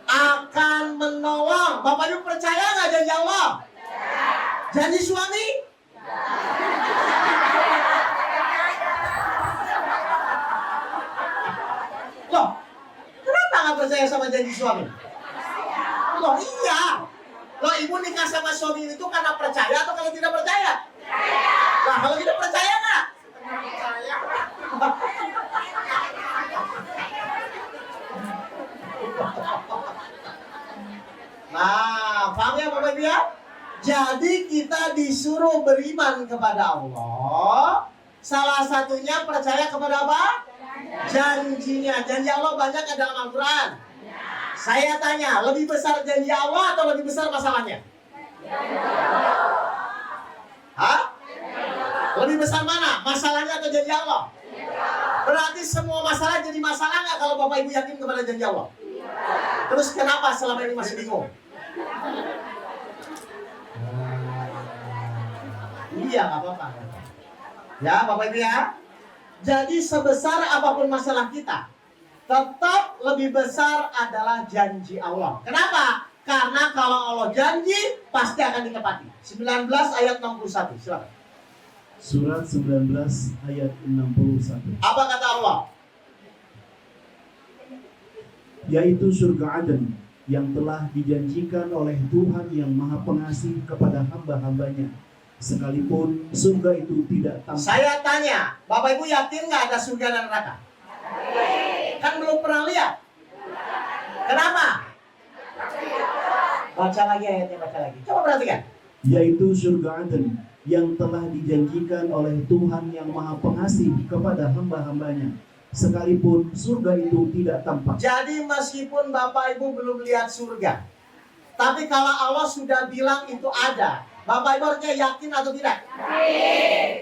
S1: Akan menolong. Bapak Ibu percaya nggak janji Allah? Janji suami? Loh, kenapa nggak percaya sama janji suami? Loh iya. Loh ibu nikah sama suami itu karena percaya atau kalau tidak percaya? Nah kalau tidak percaya nggak? Nah, paham ya Bapak Ibu ya? Jadi kita disuruh beriman kepada Allah. Salah satunya percaya kepada apa? Janjinya. Janji Allah banyak di dalam Al-Quran. Saya tanya, lebih besar janji Allah atau lebih besar masalahnya? Hah? Lebih besar mana? Masalahnya atau janji Allah? Berarti semua masalah jadi masalah nggak kalau Bapak Ibu yakin kepada janji Allah? Terus kenapa selama ini masih bingung? Iya, nggak apa-apa. Ya, Bapak Ibu ya. Jadi sebesar apapun masalah kita, tetap lebih besar adalah janji Allah. Kenapa? Karena kalau Allah janji, pasti akan ditepati. 19 ayat 61, silakan.
S3: Surat 19 ayat 61.
S1: Apa kata Allah?
S3: Yaitu surga Aden yang telah dijanjikan oleh Tuhan yang Maha Pengasih kepada hamba-hambanya. Sekalipun surga itu tidak tampak.
S1: Saya tanya, Bapak Ibu yakin nggak ada surga dan neraka? Kan belum pernah lihat. Kenapa? Baca lagi ayatnya, baca lagi. Coba perhatikan.
S3: Yaitu surga Aden yang telah dijanjikan oleh Tuhan yang Maha Pengasih kepada hamba-hambanya. Sekalipun surga itu tidak tampak.
S1: Jadi meskipun Bapak Ibu belum lihat surga, Tapi kalau Allah sudah bilang itu ada, Bapak Ibu harusnya yakin atau tidak?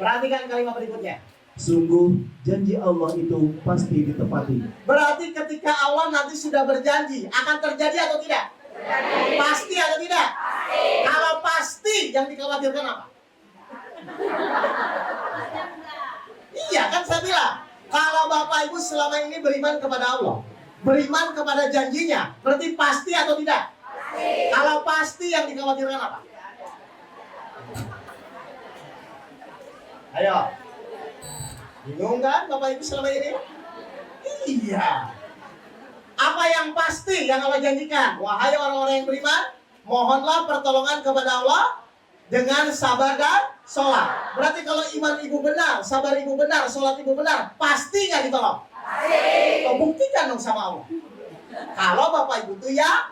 S1: Perhatikan kalimat berikutnya.
S3: Sungguh janji Allah itu pasti ditepati.
S1: Berarti ketika Allah nanti sudah berjanji, akan terjadi atau tidak? Pasti atau tidak? Kalau pasti, yang dikhawatirkan apa? Iya kan saya bilang, kalau Bapak Ibu selama ini beriman kepada Allah, beriman kepada janjinya, berarti pasti atau tidak? Kalau pasti, yang dikhawatirkan apa? Ayo. Bingung kan Bapak Ibu selama ini? Iya. Apa yang pasti yang Allah janjikan? Wahai orang-orang yang beriman, mohonlah pertolongan kepada Allah dengan sabar dan sholat. Berarti kalau iman ibu benar, sabar ibu benar, sholat ibu benar, pasti nggak ditolong? Pasti. Oh, buktikan dong sama Allah. Kalau Bapak Ibu tuh ya,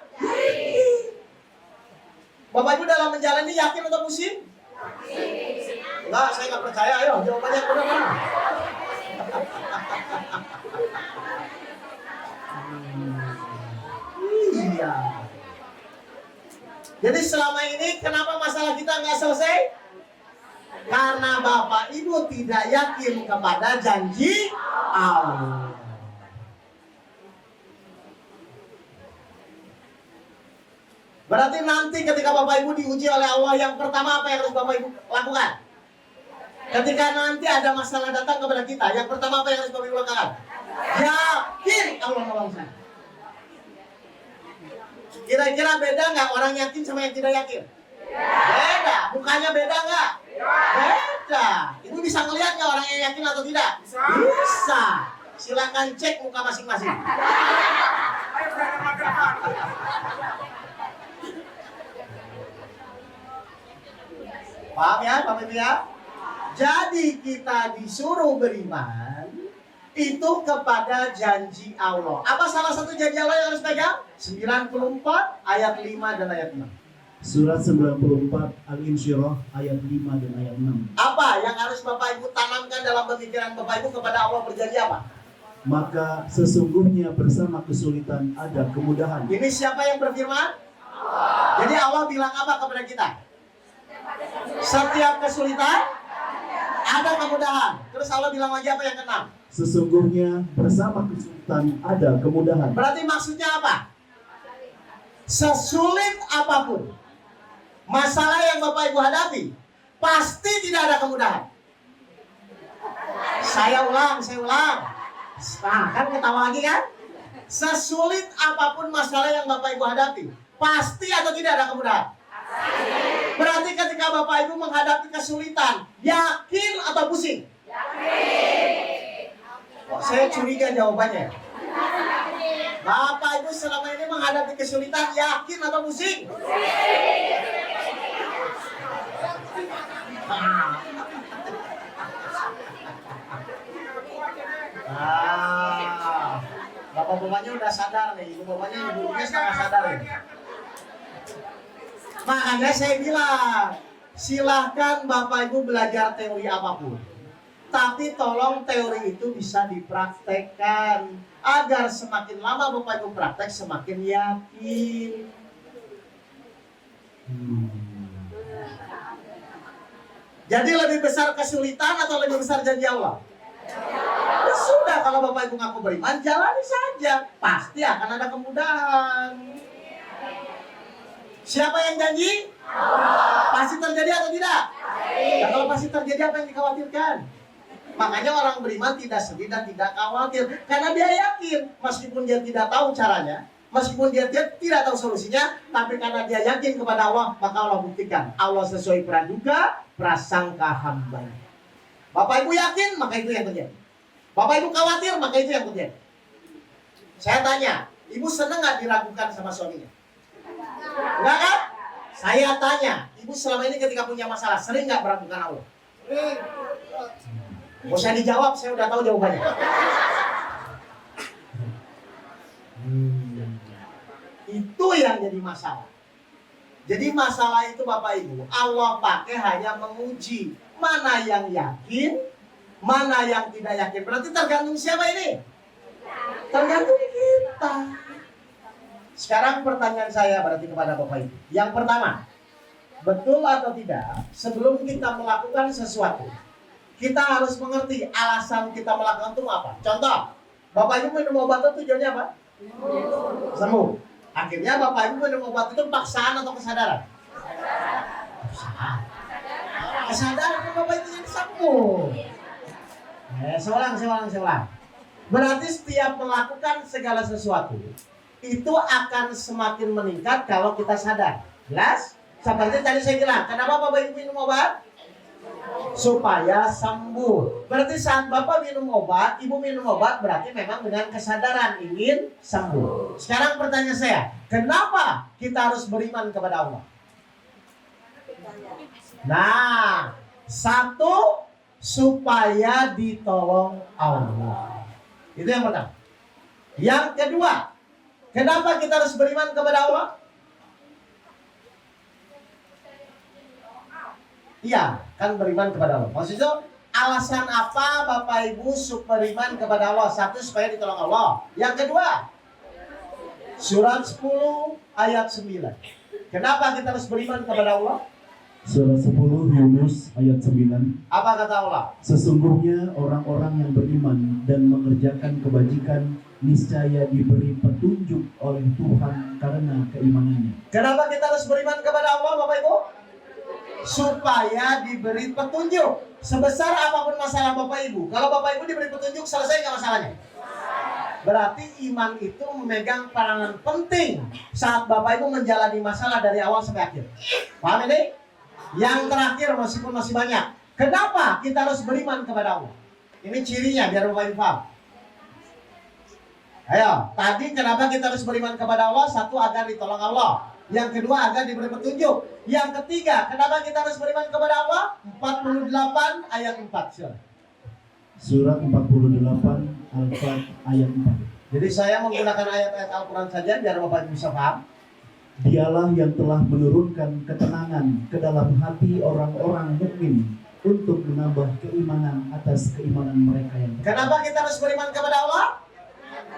S1: Bapak Ibu dalam menjalani yakin atau pusing? Enggak, saya nggak percaya. Ayo, jawabannya benar mana? Iya. Jadi selama ini kenapa masalah kita nggak selesai? Karena Bapak Ibu tidak yakin kepada janji Allah. Berarti nanti ketika Bapak Ibu diuji oleh Allah, yang pertama apa yang harus Bapak Ibu lakukan? Ketika nanti ada masalah datang kepada kita, yang pertama apa yang harus Bapak Ibu lakukan? Yakin Allah nolong saya. Kira-kira beda nggak orang yakin sama yang tidak yakin? Beda. Mukanya beda nggak? Beda. Ibu bisa ngelihat nggak orang yang yakin atau tidak? Bisa. Silakan cek muka masing-masing. Paham ya, Bapak Ibu ya? Jadi kita disuruh beriman itu kepada janji Allah. Apa salah satu janji Allah yang harus pegang? 94 ayat 5 dan ayat 6.
S3: Surat 94 Al-Insyirah ayat 5 dan ayat 6.
S1: Apa yang harus Bapak Ibu tanamkan dalam pemikiran Bapak Ibu kepada Allah berjanji apa?
S3: Maka sesungguhnya bersama kesulitan ada kemudahan.
S1: Ini siapa yang berfirman? Jadi Allah bilang apa kepada kita? Setiap kesulitan ada kemudahan. Terus Allah bilang lagi apa yang keenam?
S3: Sesungguhnya bersama kesulitan ada kemudahan.
S1: Berarti maksudnya apa? Sesulit apapun masalah yang Bapak Ibu hadapi, pasti tidak ada kemudahan. Saya ulang. Nah, kan ketawa lagi kan? Sesulit apapun masalah yang Bapak Ibu hadapi, pasti atau tidak ada kemudahan? Berarti ketika Bapak Ibu menghadapi kesulitan, yakin atau pusing? Yakin. Oh, saya curiga jawabannya. Bapak Ibu selama ini menghadapi kesulitan, yakin atau pusing? Bapak-bapaknya udah sadar nih, ibu-bapaknya ibu-ibunya setengah sadar nih. Makanya saya bilang, silahkan Bapak Ibu belajar teori apapun. Tapi tolong teori itu bisa dipraktekkan. Agar semakin lama Bapak Ibu praktek, semakin yakin. Jadi lebih besar kesulitan atau lebih besar janji Allah? Ya sudah, kalau Bapak Ibu ngaku beriman, jalani saja. Pasti akan ada kemudahan. Siapa yang janji? Allah. Pasti terjadi atau tidak? Dan kalau pasti terjadi, apa yang dikhawatirkan? Makanya orang beriman tidak sedih dan tidak khawatir. Karena dia yakin, meskipun dia tidak tahu caranya, meskipun dia tidak tahu solusinya, tapi karena dia yakin kepada Allah, maka Allah buktikan. Allah sesuai praduga, prasangka hamba. Bapak Ibu yakin, maka itu yang terjadi. Bapak Ibu khawatir, maka itu yang terjadi. Saya tanya, Ibu senang nggak diragukan sama suaminya? Enggak kan? Saya tanya, Ibu selama ini ketika punya masalah, sering nggak meragukan Allah? Gak usah dijawab, saya udah tahu jawabannya. Itu yang jadi masalah. Jadi masalah itu Bapak Ibu, Allah pakai hanya menguji mana yang yakin, mana yang tidak yakin. Berarti tergantung siapa ini? Tergantung kita. Sekarang pertanyaan saya berarti kepada Bapak Ibu. Yang pertama, betul atau tidak, sebelum kita melakukan sesuatu, kita harus mengerti alasan kita melakukan itu apa. Contoh, Bapak Ibu minum obat itu tujuannya apa? Sembuh. Akhirnya Bapak Ibu minum obat itu paksaan atau kesadaran? Kesadaran Bapak Ibu jadi sembuh. Seulang. Berarti setiap melakukan segala sesuatu itu akan semakin meningkat kalau kita sadar. Jelas? Seperti tadi saya bilang, kenapa Bapak Ibu minum obat? Supaya sembuh. Berarti saat Bapak minum obat, Ibu minum obat, berarti memang dengan kesadaran ingin sembuh. Sekarang pertanyaan saya, kenapa kita harus beriman kepada Allah? Nah, satu, supaya ditolong Allah. Itu yang pertama. Yang kedua, kenapa kita harus beriman kepada Allah? Iya, kan beriman kepada Allah. Maksudnya alasan apa Bapak Ibu beriman kepada Allah? Satu, supaya ditolong Allah. Yang kedua, surat 10 ayat 9. Kenapa kita harus beriman kepada Allah?
S3: Surah 10 Yunus ayat 9.
S1: Apa kata Allah?
S3: Sesungguhnya orang-orang yang beriman dan mengerjakan kebajikan niscaya diberi petunjuk oleh Tuhan karena keimanannya.
S1: Kenapa kita harus beriman kepada Allah, Bapak Ibu? Supaya diberi petunjuk. Sebesar apapun masalah Bapak Ibu, kalau Bapak Ibu diberi petunjuk, selesai nggak masalahnya? Berarti iman itu memegang peranan penting saat Bapak Ibu menjalani masalah dari awal sampai akhir. Paham ini? Yang terakhir, meskipun masih banyak, kenapa kita harus beriman kepada Allah? Ini cirinya biar Bapak Ibu paham. Ayo, tadi kenapa kita harus beriman kepada Allah? Satu, agar ditolong Allah. Yang kedua, agar diberi petunjuk. Yang ketiga, kenapa kita harus beriman kepada Allah? 48 ayat 4. Silakan.
S3: Surat 48 Al-Fat ayat 4.
S1: Jadi saya menggunakan ayat-ayat Al-Quran saja biar Bapak Ibu bisa paham.
S3: Dialah yang telah menurunkan ketenangan ke dalam hati orang-orang mukmin untuk menambah keimanan atas keimanan mereka yang benar.
S1: Kenapa kita harus beriman kepada Allah?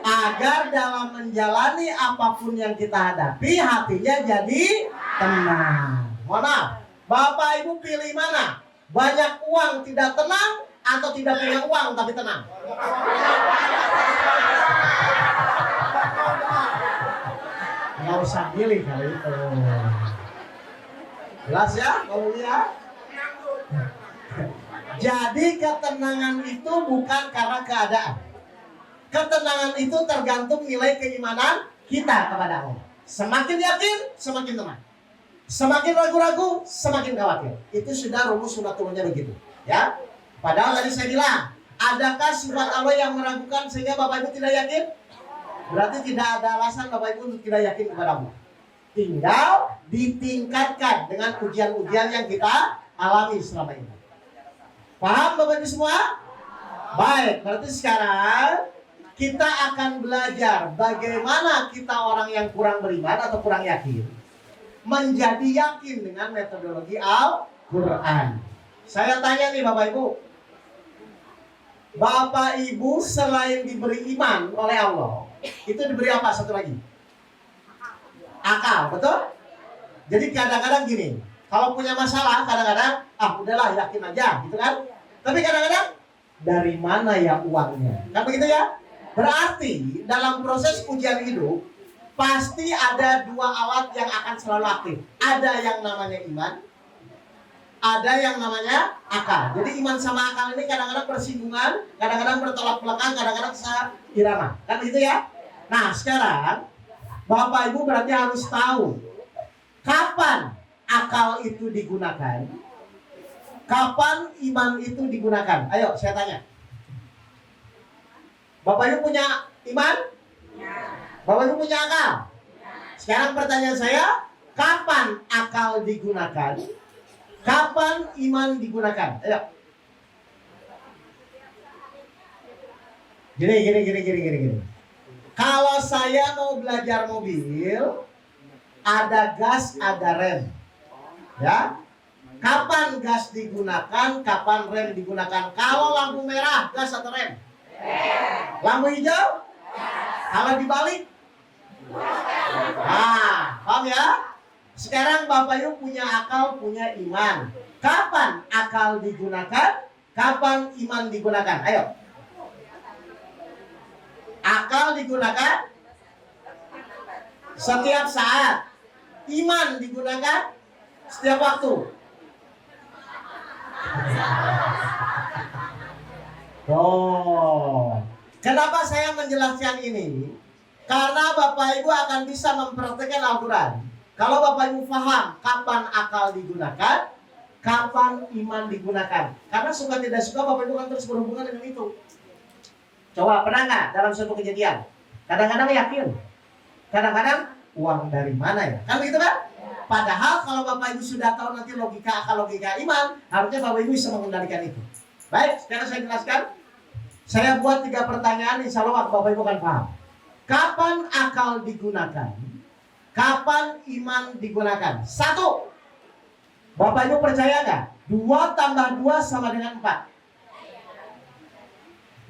S1: Agar dalam menjalani apapun yang kita hadapi, hatinya jadi tenang. Mohon maaf, Bapak Ibu pilih mana? Banyak uang tidak tenang atau tidak punya uang tapi tenang? Nggak usah pilih kali itu. Jelas ya, kalau ya. Jadi ketenangan itu bukan karena keadaan. Ketenangan itu tergantung nilai keimanan kita kepada Allah. Semakin yakin, semakin tenang. Semakin ragu-ragu, semakin khawatir. Itu sudah rumus sudah turunnya begitu. Ya. Padahal tadi saya bilang, adakah sifat Allah yang meragukan sehingga Bapak Ibu tidak yakin? Berarti tidak ada alasan Bapak Ibu untuk tidak yakin kepada Allah. Tinggal ditingkatkan dengan ujian-ujian yang kita alami selama ini. Paham Bapak Ibu semua? Baik, berarti sekarang kita akan belajar bagaimana kita orang yang kurang beriman atau kurang yakin menjadi yakin dengan metodologi Al-Quran. Saya tanya nih Bapak Ibu, Bapak Ibu selain diberi iman oleh Allah, itu diberi apa satu lagi? Akal, betul? Jadi kadang-kadang gini, kalau punya masalah kadang-kadang, udahlah yakin aja, gitu kan? Tapi kadang-kadang, dari mana ya uangnya? Kan begitu ya? Berarti dalam proses ujian hidup, pasti ada dua alat yang akan selalu aktif. Ada yang namanya iman, ada yang namanya akal. Jadi iman sama akal ini kadang-kadang bersinggungan, kadang-kadang bertolak belakang, kadang-kadang seirama. Kan gitu ya? Nah sekarang Bapak Ibu berarti harus tahu kapan akal itu digunakan, kapan iman itu digunakan. Ayo saya tanya, Bapak Ibu punya iman? Bapak Ibu punya akal? Sekarang pertanyaan saya, kapan akal digunakan? Kapan iman digunakan? Ayo. Gini. Kalau saya mau belajar mobil, ada gas, ada rem. Ya. Kapan gas digunakan, kapan rem digunakan? Kalau lampu merah, gas atau rem? Lampu hijau? Kalau dibalik? Nah, paham ya? Sekarang Bapak Ibu punya akal, punya iman. Kapan akal digunakan? Kapan iman digunakan? Ayo. Akal digunakan setiap saat. Iman digunakan setiap waktu. Oh, kenapa saya menjelaskan ini? Karena Bapak Ibu akan bisa mempraktikkan Al-Quran. Kalau Bapak Ibu paham kapan akal digunakan, kapan iman digunakan. Karena suka tidak suka Bapak Ibu akan terus berhubungan dengan itu. Coba pernah nggak dalam suatu kejadian? Kadang-kadang yakin, kadang-kadang uang dari mana ya? Kan begitu kan? Padahal kalau Bapak Ibu sudah tahu nanti logika akal, logika iman, harusnya Bapak Ibu bisa mengendalikan itu. Baik, sekarang saya jelaskan. Saya buat 3 pertanyaan, insya Allah Bapak Ibu akan paham. Kapan akal digunakan? Kapan iman digunakan? 1. Bapak Ibu percaya nggak? 2 tambah 2 sama dengan 4.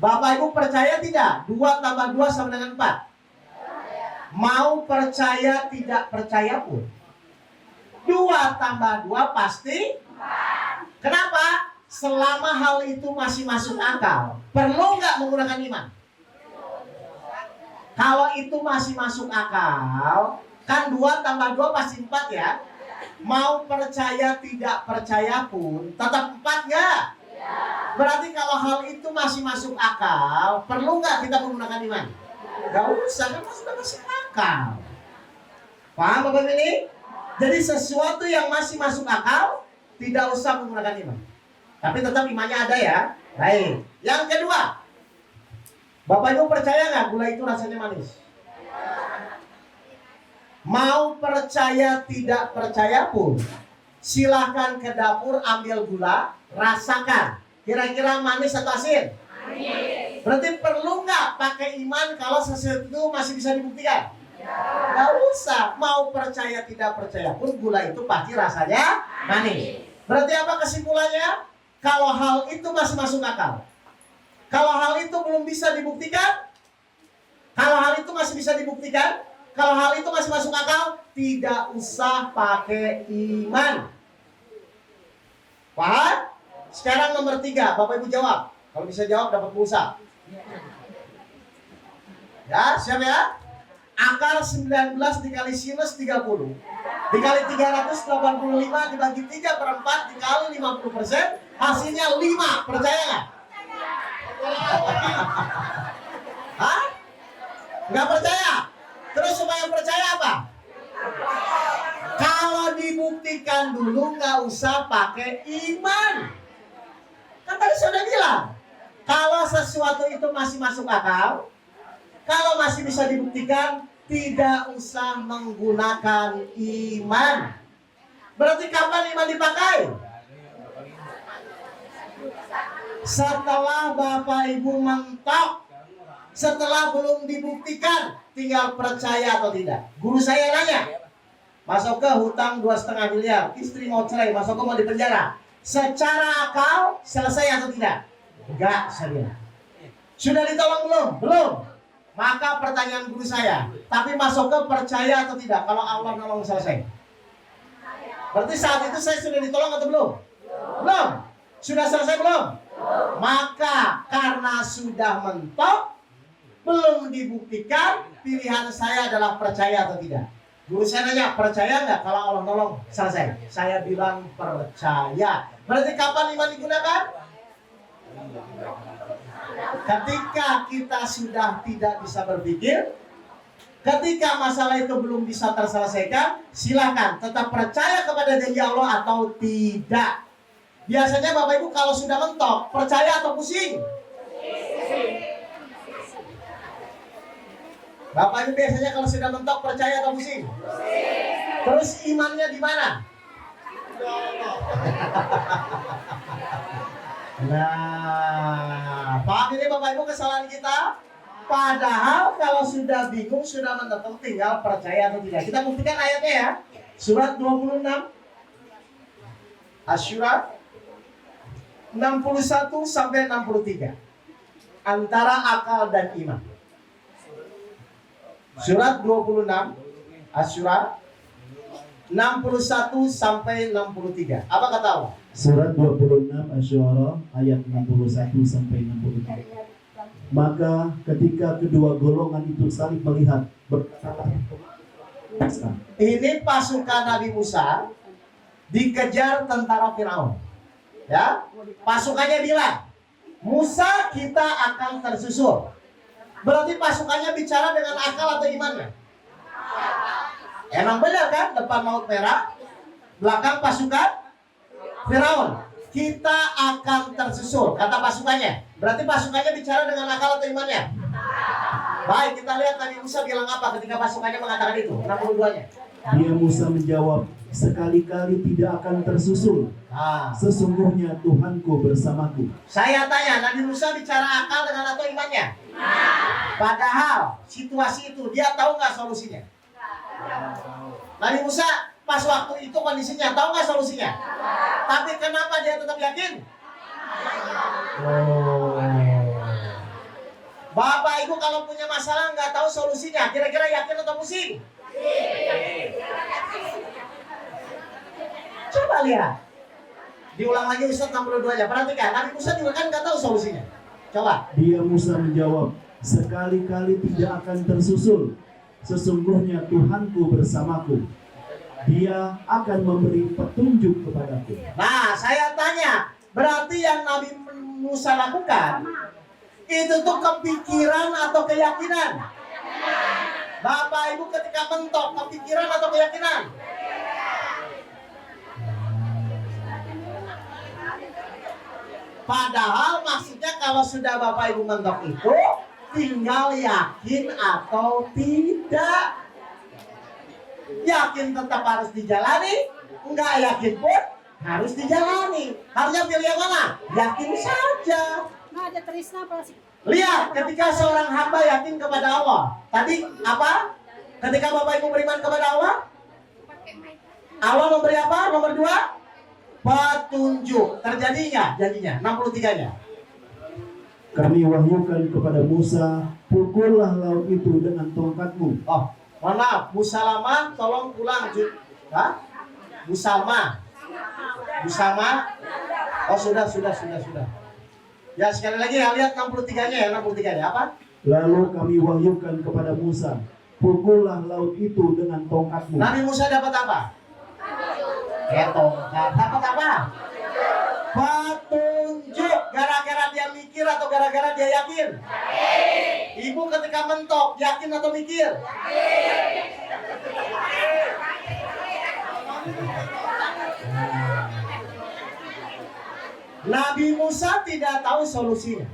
S1: Bapak Ibu percaya tidak? 2 tambah 2 sama dengan 4. Mau percaya tidak percaya pun 2 tambah 2 pasti 4. Kenapa? Selama hal itu masih masuk akal, perlu nggak menggunakan iman? Kalau itu masih masuk akal, kan 2 tambah 2 pasti 4 ya. Mau percaya tidak percaya pun tetap 4 nggak? Berarti kalau hal itu masih masuk akal, perlu nggak kita menggunakan iman? Gak usah, kan sudah masuk akal. Paham Bapak ini? Jadi sesuatu yang masih masuk akal tidak usah menggunakan iman. Tapi tetap imannya ada ya. Baik. Yang kedua, Bapak Ibu percaya nggak gula itu rasanya manis? Mau percaya tidak percaya pun, silahkan ke dapur ambil gula, rasakan. Kira-kira manis atau asin? Manis. Berarti perlu nggak pakai iman kalau sesuatu itu masih bisa dibuktikan? Nggak usah. Mau percaya tidak percaya pun gula itu pasti rasanya manis. Berarti apa kesimpulannya? Kalau hal itu masih masuk akal, kalau hal itu belum bisa dibuktikan, kalau hal itu masih bisa dibuktikan, kalau hal itu masih masuk akal, tidak usah pakai iman. Paham? Sekarang nomor 3, Bapak Ibu jawab. Kalau bisa jawab dapat pulsa. Ya, siap ya? Akar 19 dikali sinus 30 dikali 385 dibagi 3/4 dikali 50%, hasilnya 5. Percaya nggak? Hah? Nggak percaya? Terus supaya percaya apa? Kalau dibuktikan dulu nggak usah pakai iman. Kan tadi sudah bilang, kalau sesuatu itu masih masuk akal, kalau masih bisa dibuktikan, tidak usah menggunakan iman. Berarti kapan iman dipakai? Setelah Bapak Ibu mentok, setelah belum dibuktikan, tinggal percaya atau tidak. Guru saya nanya, Mas Oke hutang 2,5 miliar, istri mau cerai, Mas Oke mau dipenjara. Secara akal selesai atau tidak? Enggak, saya bilang. Sudah ditolong belum? Belum. Maka pertanyaan guru saya, tapi Mas Oke percaya atau tidak kalau Allah nolong selesai? Berarti saat itu saya sudah ditolong atau belum? Belum. Sudah selesai belum? Maka karena sudah mentok, belum dibuktikan, pilihan saya adalah percaya atau tidak. Guru saya nanya, percaya nggak kalau Allah nolong selesai? Saya bilang percaya. Berarti kapan iman digunakan? Ketika kita sudah tidak bisa berpikir, ketika masalah itu belum bisa terselesaikan, silakan tetap percaya kepada janji Allah atau tidak. Biasanya Bapak Ibu kalau sudah mentok, percaya atau pusing? Bapak Ibu biasanya kalau sudah mentok, percaya atau pusing? Terus imannya di mana? Nah, paham ini Bapak Ibu kesalahan kita? Padahal kalau sudah bingung, sudah menentukan, tinggal percaya atau tidak. Kita buktikan ayatnya ya. Surat 26 Asy-Syura 61 sampai 63. Antara akal dan iman. Surat 26 Asy-Syura 61 sampai 63. Apa kata Allah?
S3: Surat 26 Asy-Syu'ara ayat 61 sampai 63. Maka ketika kedua golongan itu saling melihat, berkatalah,
S1: Ini pasukan Nabi Musa dikejar tentara Firaun. Ya, pasukannya bilang, Musa, kita akan tersusul. Berarti pasukannya bicara dengan akal atau imannya? Emang benar kan? Depan Laut Merah, belakang pasukan Firaun. Kita akan tersusul, kata pasukannya. Berarti pasukannya bicara dengan akal atau imannya? Baik, kita lihat Nabi Musa bilang apa ketika pasukannya mengatakan itu. 62-nya.
S3: Dia Musa menjawab, sekali-kali tidak akan tersusul. Sesungguhnya Tuhanku bersamaku.
S1: Saya tanya, Nabi Musa bicara akal dengan atau imannya? Padahal situasi itu dia tahu nggak solusinya? Nabi Musa pas waktu itu kondisinya tahu nggak solusinya? Tapi kenapa dia tetap yakin? Bapak Ibu kalau punya masalah nggak tahu solusinya, kira-kira yakin atau pusing? Coba lihat. Diulang lagi Ustaz 62-nya. Perhatikan, Nabi Musa juga kan nggak tahu solusinya. Coba.
S3: Dia Musa menjawab, sekali-kali tidak akan tersusul. Sesungguhnya Tuhanku bersamaku. Dia akan memberi petunjuk kepadaku.
S1: Nah, saya tanya, berarti yang Nabi Musa lakukan itu tuh kepikiran atau keyakinan? Bapak Ibu ketika mentok, kepikiran atau keyakinan? Padahal maksudnya kalau sudah Bapak Ibu mentok itu tinggal yakin atau tidak. Yakin tetap harus dijalani, enggak yakin pun harus dijalani. Harusnya pilih yang mana? Yakin saja.
S4: Nah, ada Trisna apa sih?
S1: Lihat, ketika seorang hamba yakin kepada Allah, tadi apa? Ketika Bapak Ibu beriman kepada Allah, Allah memberi apa? Nomor 2, petunjuk. Terjadinya, jadinya 63-nya.
S3: Kami wahyukan kepada Musa, pukullah laut itu dengan tongkatmu.
S1: Oh, mohon maaf, Musalamah tolong pulang. Hah? Musalma. Oh, sudah. Ya, sekali lagi ya, lihat 63-nya ya, 63-nya apa?
S3: Lalu kami wahyukan kepada Musa, pukullah laut itu dengan tongkatmu.
S1: Nabi Musa dapat apa? Ya, tongkat. Dapat apa? Petunjuk. Gara-gara dia mikir atau gara-gara dia yakin? Ibu ketika mentok, yakin atau mikir? Nabi Musa tidak tahu solusinya.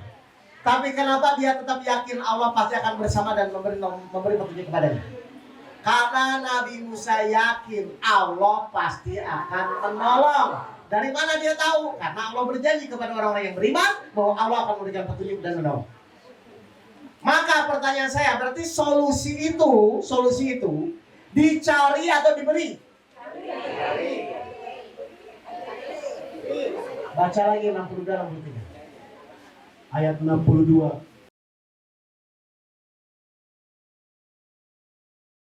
S1: Tapi kenapa dia tetap yakin Allah pasti akan bersama dan memberi petunjuk kepadanya? Karena Nabi Musa yakin Allah pasti akan menolong. Dari mana dia tahu? Karena Allah berjanji kepada orang-orang yang beriman bahwa Allah akan memberikan petunjuk dan menolong. Maka pertanyaan saya, berarti solusi itu dicari atau diberi? Baca lagi 62-63.
S3: Ayat 62.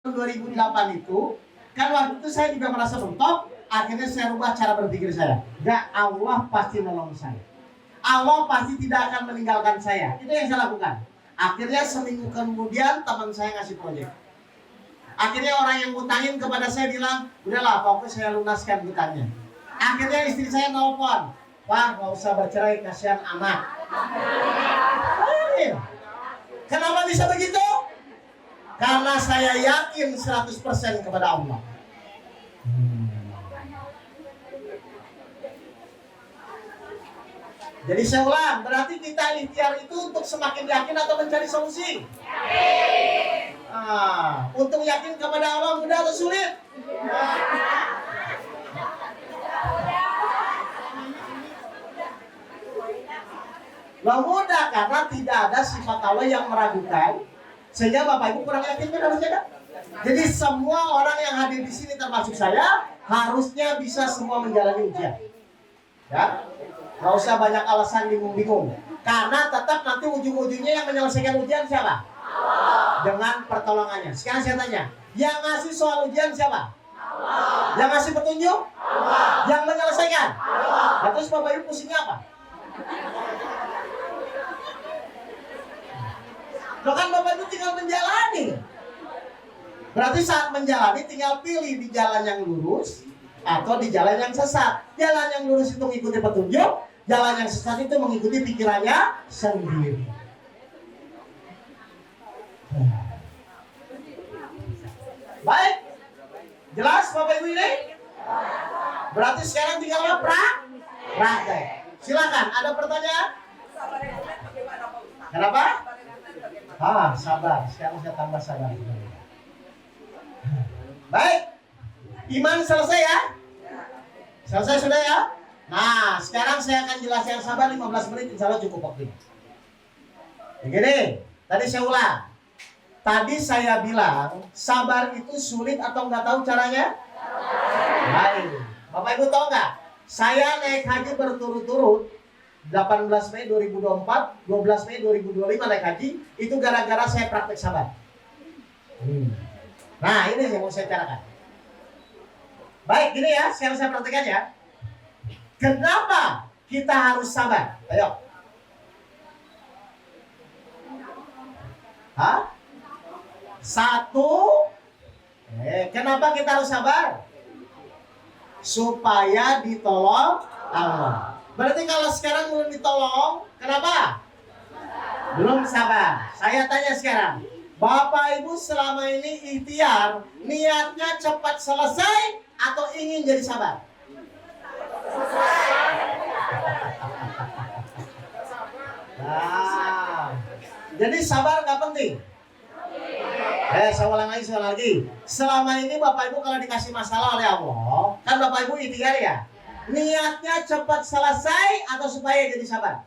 S1: 2008 itu kan waktu itu saya juga merasa mentok, akhirnya saya rubah cara berpikir saya. Enggak, Allah pasti nolong saya. Allah pasti tidak akan meninggalkan saya. Itu yang saya lakukan. Akhirnya seminggu kemudian teman saya ngasih proyek. Akhirnya orang yang ngutangin kepada saya bilang, udahlah pokoknya saya lunaskan hutangnya. Akhirnya istri saya nelpon, Pak, nggak usah bercerai, kasihan anak. Kenapa bisa begitu? Karena saya yakin 100% kepada Allah. Jadi saya ulang, berarti kita ikhtiar itu untuk semakin yakin atau mencari solusi? Untuk yakin kepada Allah mudah atau sulit? Mudah karena tidak ada sifat Allah yang meragukan, sehingga Bapak Ibu kurang yakin kan harusnya kan? Jadi semua orang yang hadir di sini termasuk saya harusnya bisa semua menjalani ujian. Ya, nggak usah banyak alasan bingung-bingung. Karena tetap nanti ujung-ujungnya yang menyelesaikan ujian siapa? Dengan pertolongannya. Sekarang saya tanya, yang ngasih soal ujian siapa? Yang ngasih petunjuk? Yang menyelesaikan? Nah, terus Bapak Ibu pusingnya apa? Loh kan Bapak Ibu tinggal menjalani. Berarti saat menjalani tinggal pilih di jalan yang lurus atau di jalan yang sesat. Jalan yang lurus itu mengikuti petunjuk, jalan yang sesat itu mengikuti pikirannya sendiri. Baik, jelas Bapak Ibu ini? Berarti sekarang tinggal praktek. Silakan, ada pertanyaan? Kenapa? Sabar. Sekarang saya tambah sabar. Baik, iman selesai ya? Selesai sudah ya? Nah, sekarang saya akan jelaskan sabar 15 menit, insya Allah cukup waktunya. Begini, tadi saya ulang. Tadi saya bilang, sabar itu sulit atau nggak tahu caranya? Baik. Bapak Ibu tahu nggak? Saya naik haji berturut-turut 18 Mei 2024, 12 Mei 2025 naik haji. Itu gara-gara saya praktek sabar. Nah, ini yang mau saya carakan. Baik, gini ya, sekarang saya praktekkan ya. Kenapa kita harus sabar? Ayo. Satu, kenapa kita harus sabar? Supaya ditolong Allah. Berarti kalau sekarang belum ditolong, kenapa? Belum sabar. Saya tanya sekarang, Bapak Ibu selama ini ikhtiar, niatnya cepat selesai atau ingin jadi sabar? Nah, jadi sabar nggak penting. Saya ulang lagi. Selama ini Bapak Ibu kalau dikasih masalah oleh Allah, kan Bapak Ibu ikhtiar ya. Niatnya cepat selesai atau supaya jadi sabar?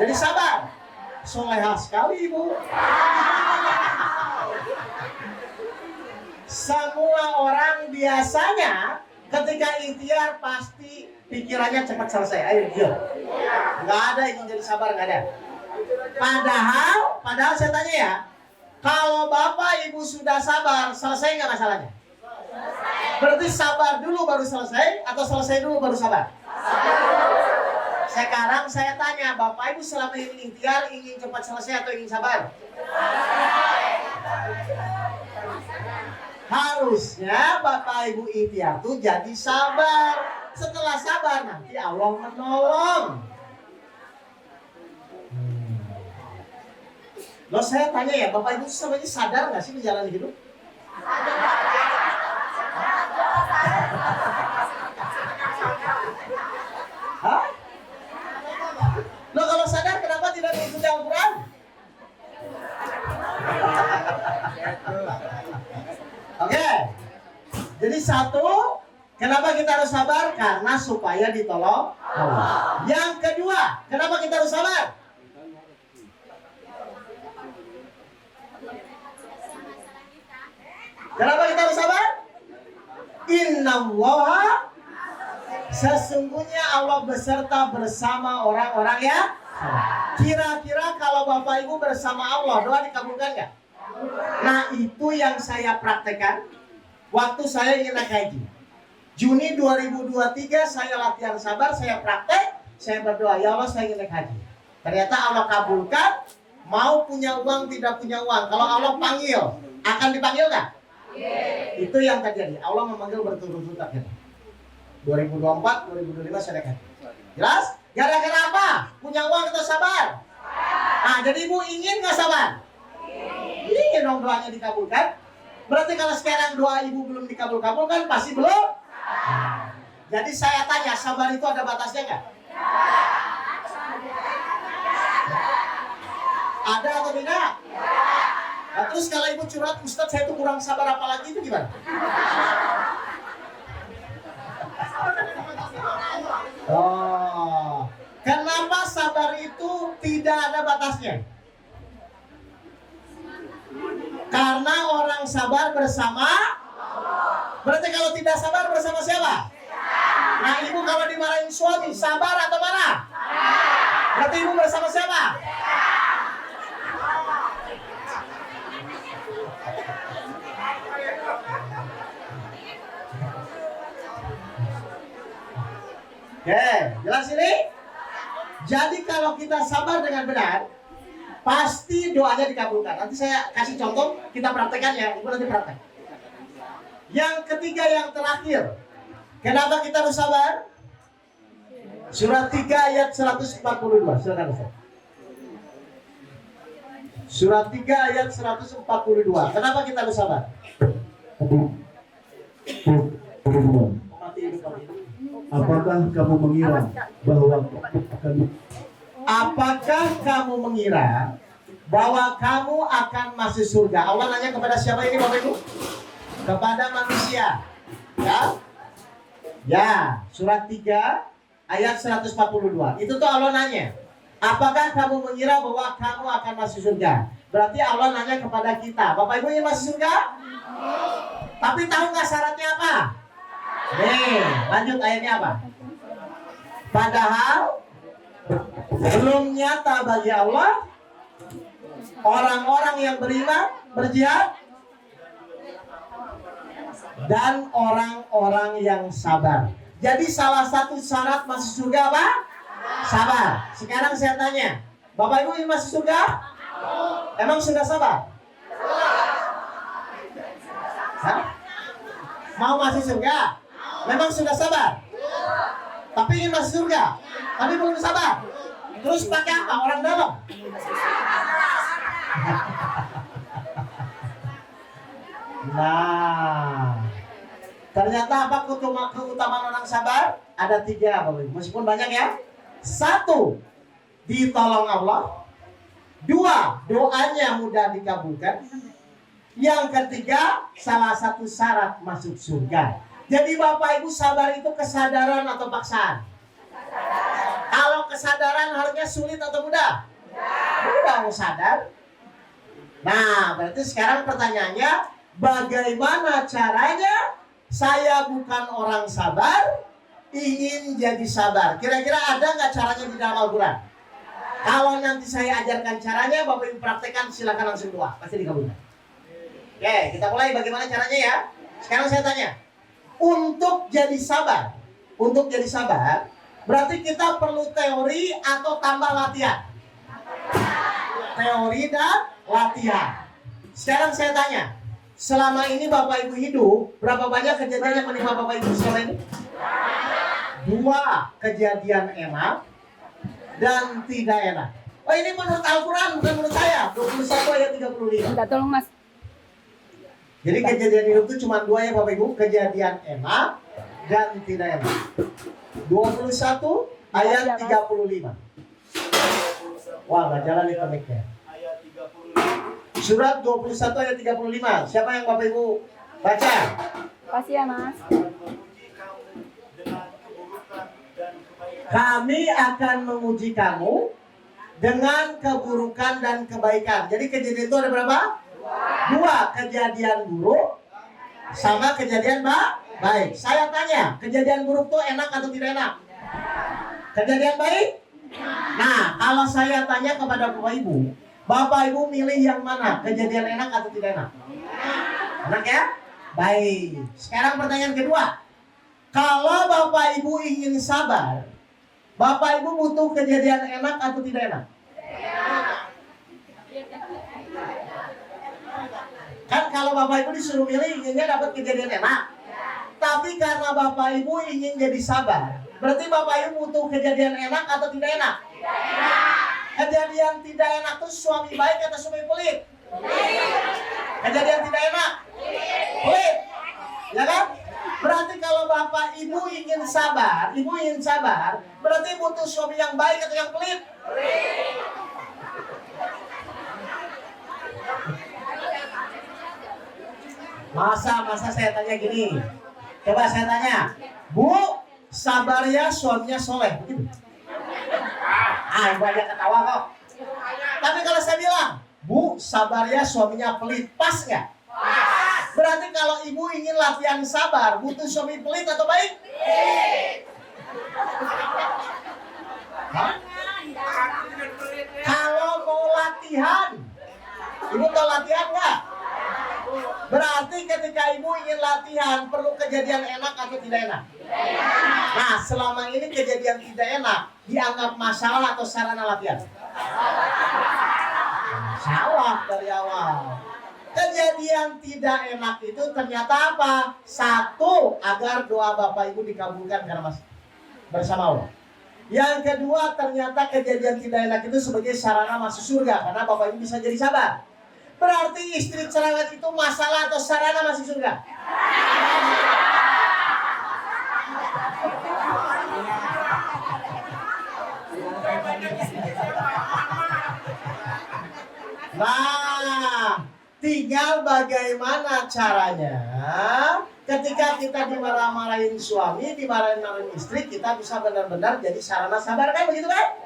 S1: Jadi sabar. Solehah sekali Ibu. Semua orang biasanya ketika ikhtiar pasti pikirannya cepat selesai. Ayo jujur. Nggak ada yang jadi sabar, nggak ada. Padahal saya tanya ya, kalau Bapak Ibu sudah sabar, selesai nggak masalahnya? Berarti sabar dulu baru selesai atau selesai dulu baru sabar? Sekarang saya tanya, Bapak Ibu selama ini ikhtiar ingin cepat selesai atau ingin sabar? Harusnya Bapak Ibu ikhtiar tuh jadi sabar. Setelah sabar nanti Allah menolong. Loh saya tanya ya, Bapak Ibu selama ini sadar nggak sih menjalani hidup? Hah? Loh kalau sadar kenapa tidak mengikuti Al-Quran? Oke. Jadi satu, kenapa kita harus sabar? Karena supaya ditolong Allah. Yang kedua, kenapa kita harus sabar? Kenapa kita harus sabar? Innallaha, sesungguhnya Allah beserta bersama orang-orang yang kira-kira kalau Bapak Ibu bersama Allah, doa dikabulkan nggak? Nah itu yang saya praktekkan waktu saya ingin naik haji. Juni 2023 saya latihan sabar, saya praktek, saya berdoa, ya Allah saya ingin naik haji. Ternyata Allah kabulkan, mau punya uang tidak punya uang. Kalau Allah panggil, akan dipanggil nggak? Itu yang terjadi. Allah memanggil berturut-turut akhirnya. 2024, 2025 saya naik haji. Jelas? Gara-gara apa? Punya uang atau sabar? Nah, jadi Ibu ingin nggak sabar? Ingin dong doanya dikabulkan. Berarti kalau sekarang doa Ibu belum dikabul-kabulkan, pasti belum? Jadi saya tanya, sabar itu ada batasnya nggak? Ada atau tidak? Nah, terus kalau Ibu curhat, Ustadz saya tuh kurang sabar apalagi itu gimana? Oh, kenapa sabar itu tidak ada batasnya? Karena orang sabar bersama. Berarti kalau tidak sabar bersama siapa? Nah Ibu kalau dimarahin suami, sabar atau marah? Berarti Ibu bersama siapa? Oke, jelas ini? Jadi kalau kita sabar dengan benar, pasti doanya dikabulkan. Nanti saya kasih contoh, kita praktekkan ya. Ibu nanti praktek. Yang ketiga, yang terakhir. Kenapa kita harus sabar? Surat 3 ayat 142. Silakan Ustaz. Surat 3 ayat 142. Kenapa kita harus sabar?
S3: Apakah kamu mengira bahwa
S1: kamu akan masuk surga? Allah nanya kepada siapa ini Bapak Ibu? Kepada manusia. Ya. Ya, surat 3 ayat 142. Itu tuh Allah nanya. Apakah kamu mengira bahwa kamu akan masuk surga? Berarti Allah nanya kepada kita. Bapak Ibu ingin masuk surga? Tapi tahu nggak syaratnya apa? Nih, lanjut ayatnya apa? Padahal belum nyata bagi Allah orang-orang yang beriman, berjihad, dan orang-orang yang sabar. Jadi salah satu syarat masuk surga apa? Sabar. Sekarang saya tanya, Bapak Ibu ingin masuk surga? Emang sudah sabar? Hah? Mau masuk surga? Memang sudah sabar? Tapi ingin masuk surga? Tapi belum sabar? Terus pakai apa? Orang dalam? Nah, ternyata apa keutamaan orang sabar? Ada 3, Bapak Ibu. Meskipun banyak ya. 1, ditolong Allah. 2, doanya mudah dikabulkan. Yang ketiga, salah satu syarat masuk surga. Jadi Bapak Ibu, sabar itu kesadaran atau paksaan? Kalau kesadaran harusnya sulit atau mudah? Mudah sadar. Nah, berarti sekarang pertanyaannya, bagaimana caranya saya bukan orang sabar, ingin jadi sabar? Kira-kira ada nggak caranya di dalam Al-Quran? Kalau nanti saya ajarkan caranya, Bapak Ibu praktekkan, silakan langsung doa, pasti dikabulkan. Oke, kita mulai bagaimana caranya ya. Sekarang saya tanya, untuk jadi sabar, berarti kita perlu teori atau tambah latihan? Teori dan latihan. Sekarang saya tanya, selama ini Bapak Ibu hidup, berapa banyak kejadian yang menimpa Bapak Ibu selama ini? 2 kejadian enak dan tidak enak. Oh, ini menurut Al-Quran, bukan menurut saya. 21 ayat 35.
S4: Minta tolong Mas.
S1: Jadi kejadian hidup itu cuma 2 ya Bapak Ibu. Kejadian enak dan tidak enak. 21 ayat 35. Wah, nggak jalan nih komiknya. Surat 21 ayat 35. Siapa yang Bapak Ibu baca?
S4: Kasih ya Mas.
S1: Kami akan memuji kamu dengan keburukan dan kebaikan. Jadi kejadian itu ada berapa? 2 kejadian buruk sama kejadian baik. Saya tanya, kejadian buruk itu enak atau tidak enak? Kejadian baik? Nah, kalau saya tanya kepada Bapak Ibu milih yang mana? Kejadian enak atau tidak enak? Enak ya? Baik. Sekarang pertanyaan kedua. Kalau Bapak Ibu ingin sabar, Bapak Ibu butuh kejadian enak atau tidak enak? Kan kalau Bapak Ibu disuruh milih inginnya dapat kejadian enak. Tapi karena Bapak Ibu ingin jadi sabar, berarti Bapak Ibu butuh kejadian enak atau tidak enak? Kejadian tidak enak itu suami baik atau suami pelit? Kejadian tidak enak? Pelit. Ya kan? Berarti kalau Bapak Ibu ingin sabar, berarti butuh suami yang baik atau yang pelit? Masa saya tanya gini. Coba saya tanya, Bu, sabar ya suaminya soleh, begitu? Ibu aja ketawa kok. Tapi kalau saya bilang, Bu, sabar ya suaminya pelit, pas nggak? Berarti kalau ibu ingin latihan sabar, butuh suami pelit atau baik? Hah? Kalau mau latihan, ibu tahu latihan nggak? Berarti ketika ibu ingin latihan perlu kejadian enak atau tidak enak? Nah, selama ini kejadian tidak enak dianggap masalah atau sarana latihan? Salah dari awal. Kejadian tidak enak itu ternyata apa? Satu, agar doa Bapak Ibu dikabulkan karena bersama Allah. Yang kedua, ternyata kejadian tidak enak itu sebagai sarana masuk surga karena Bapak Ibu bisa jadi sabar. Berarti istri cerewet itu masalah atau sarana masuk surga? Nah, tinggal bagaimana caranya ketika kita dimarah-marahin suami, dimarahin istri, kita bisa benar-benar jadi sarana sabar, kan begitu kan?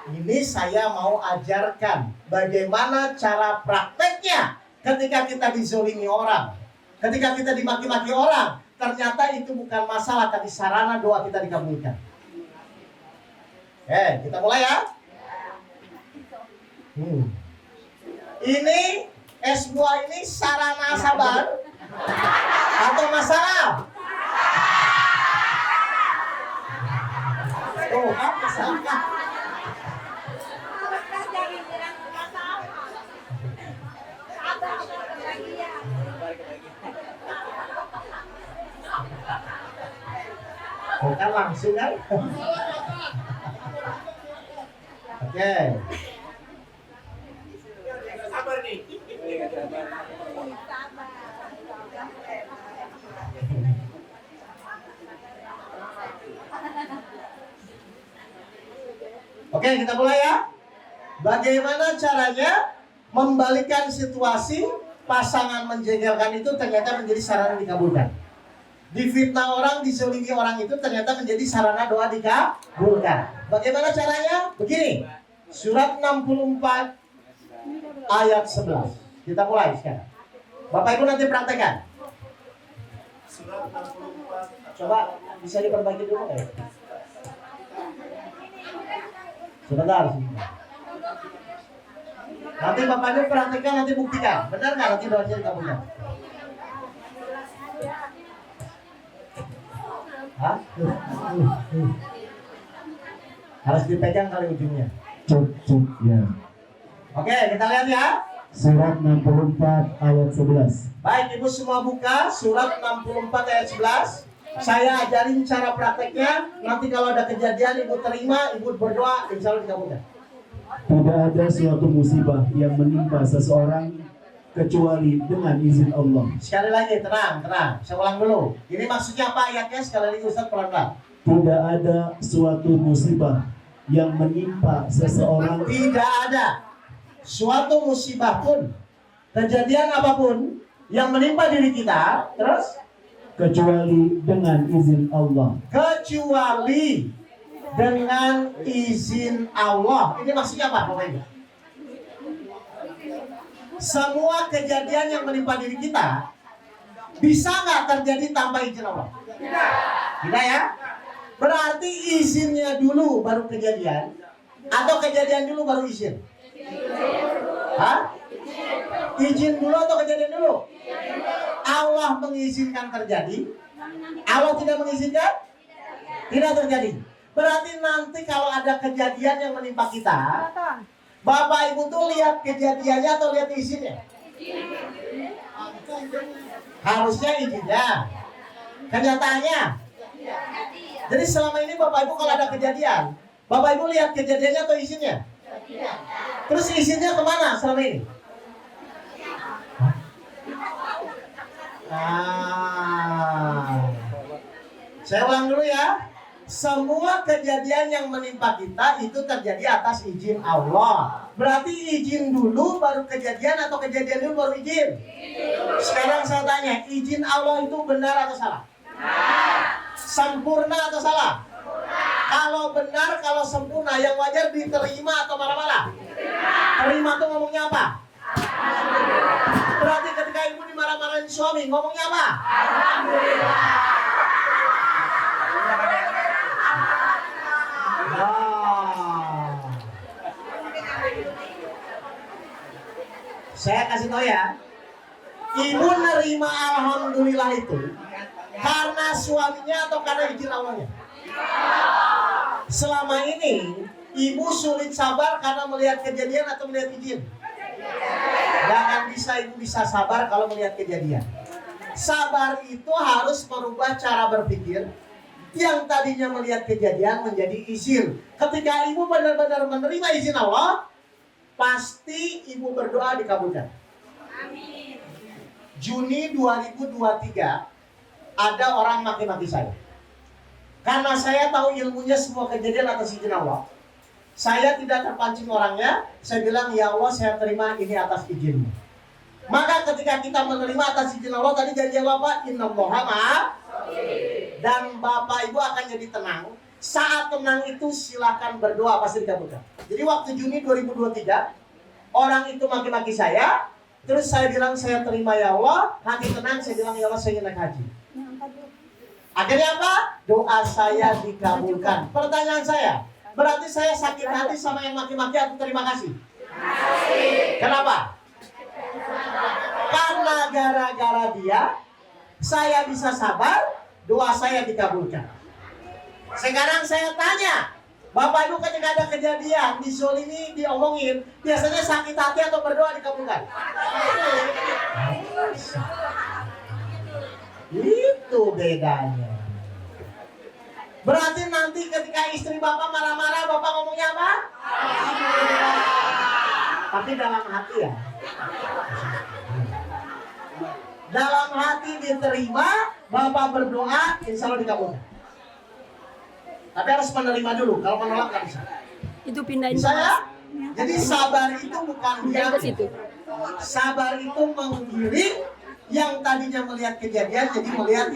S1: Ini saya mau ajarkan bagaimana cara prakteknya ketika kita dizolimi orang, ketika kita dimaki-maki orang, ternyata itu bukan masalah tapi sarana doa kita dikabulkan. Kita mulai ya. Ini es buah ini sarana sabar atau masalah? Oh, apa salah? Bukan langsung kan? Oke.
S5: Sabar nih.
S1: Oke, kita mulai ya. Bagaimana caranya membalikan situasi pasangan menjengkelkan itu ternyata menjadi sarana dikabulkan. Difitnah orang, dizolimi orang itu ternyata menjadi sarana doa dikabulkan. Bagaimana caranya? Begini. Surat 64 ayat 11. Kita mulai sekarang. Bapak Ibu nanti praktekkan.
S3: Surat 64.
S1: Coba bisa diperbaiki dulu ya. Sebentar. Nanti Bapak Ibu praktekkan, nanti buktikan. Benar nggak nanti doanya dikabulkan? Hah? Harus dipegang kali ujungnya.
S3: Cuk ya.
S1: Oke, kita lihat ya.
S3: Surat 64 ayat 11.
S1: Baik, Ibu semua buka surat 64 ayat 11. Saya ajarin cara prakteknya. Nanti kalau ada kejadian Ibu terima, Ibu berdoa, insya Allah dikabulkan.
S3: Tidak ada suatu musibah yang menimpa seseorang kecuali dengan izin Allah.
S1: Sekali lagi, tenang. Saya ulang dulu. Ini maksudnya apa ayatnya? Sekali lagi Ustaz pelan-pelan.
S3: Tidak ada suatu musibah yang menimpa seseorang.
S1: Tidak ada suatu musibah pun, kejadian apapun yang menimpa diri kita, terus
S3: kecuali dengan izin Allah.
S1: kecuali dengan izin Allah. Ini maksudnya apa, Bapak Ibu? Semua kejadian yang menimpa diri kita bisa nggak terjadi tanpa izin Allah? Tidak ya? Berarti izinnya dulu baru kejadian, atau kejadian dulu baru izin? Hah? Izin dulu atau kejadian dulu? Allah mengizinkan terjadi, Allah tidak mengizinkan, tidak terjadi. Berarti nanti kalau ada kejadian yang menimpa kita, Bapak Ibu tuh lihat kejadiannya atau lihat izinnya? Harusnya izinnya. Kenyataannya. Jadi selama ini Bapak Ibu kalau ada kejadian, Bapak Ibu lihat kejadiannya atau izinnya? Terus izinnya kemana selama ini? Saya ulang dulu ya. Semua kejadian yang menimpa kita itu terjadi atas izin Allah. Berarti izin dulu baru kejadian atau kejadian dulu baru izin? Sekarang saya tanya, izin Allah itu benar atau salah? Sempurna atau salah? Kalau benar, kalau sempurna, yang wajar diterima atau marah-marah? Terima tuh ngomongnya apa? Berarti ketika ibu dimarah-marahin suami, ngomongnya apa? Saya kasih tahu ya, Ibu nerima alhamdulillah itu karena suaminya atau karena izin Allahnya? Selama ini ibu sulit sabar karena melihat kejadian atau melihat izin? Jangan bisa ibu bisa sabar kalau melihat kejadian. Sabar itu harus merubah cara berpikir yang tadinya melihat kejadian menjadi izin. Ketika ibu benar-benar menerima izin Allah, pasti ibu berdoa dikabulkan. Juni 2023 ada orang maki-maki saya. Karena saya tahu ilmunya semua kejadian atas izin Allah. Saya tidak terpancing orangnya. Saya bilang, ya Allah, saya terima ini atas izinmu. Maka ketika kita menerima atas izin Allah, tadi janji Allah apa? Innallaha ma'a. Dan Bapak Ibu akan jadi tenang. Saat tenang itu silakan berdoa, pasti dikabulkan. Jadi waktu Juni 2023, orang itu maki-maki saya. Terus saya bilang, saya terima ya Allah. Hati tenang, saya bilang, ya Allah, saya ingin naik haji. Akhirnya apa? Doa saya dikabulkan. Pertanyaan saya, berarti saya sakit hati sama yang maki-maki atau terima kasih? Kenapa? Karena gara-gara dia, saya bisa sabar, doa saya dikabulkan. Sekarang saya tanya, Bapak Ibu ketika ada kejadian dizolimi, diomongin, biasanya sakit hati atau berdoa dikabulkan? Itu bedanya. Berarti nanti ketika istri Bapak marah-marah, Bapak ngomongnya apa? Tapi dalam hati ya. Dalam hati diterima, Bapak berdoa, insya Allah dikabulkan. Tapi harus menerima dulu, kalau menolak nggak bisa.
S4: Itu pindahin
S1: Bisa ya?
S4: Mas.
S1: Jadi sabar itu bukan
S4: Pindahin ke situ.
S1: sabar itu menggiring yang tadinya melihat kejadian jadi melihat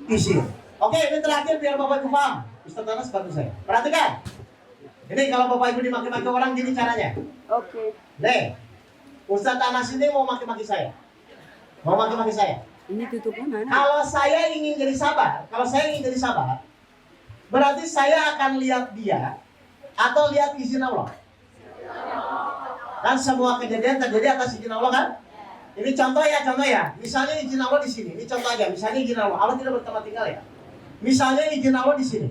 S1: isi. Oke, ini terakhir biar Bapak Ibu paham. Ustaz Anas bantu saya. Perhatikan. Ini kalau Bapak Ibu dimaki-maki orang gini caranya.
S4: Oke.
S1: Nih, Ustaz Anas ini mau maki-maki saya. Mau maki-maki saya.
S4: Ini tutupnya mana?
S1: Kalau saya ingin jadi sabar, berarti saya akan lihat dia atau lihat izin Allah. Kan semua kejadian terjadi atas izin Allah kan? Ini contoh ya. Misalnya izin Allah di sini. Ini contoh aja. Misalnya izin Allah. Allah tidak bertempat tinggal ya. Misalnya izin Allah di sini.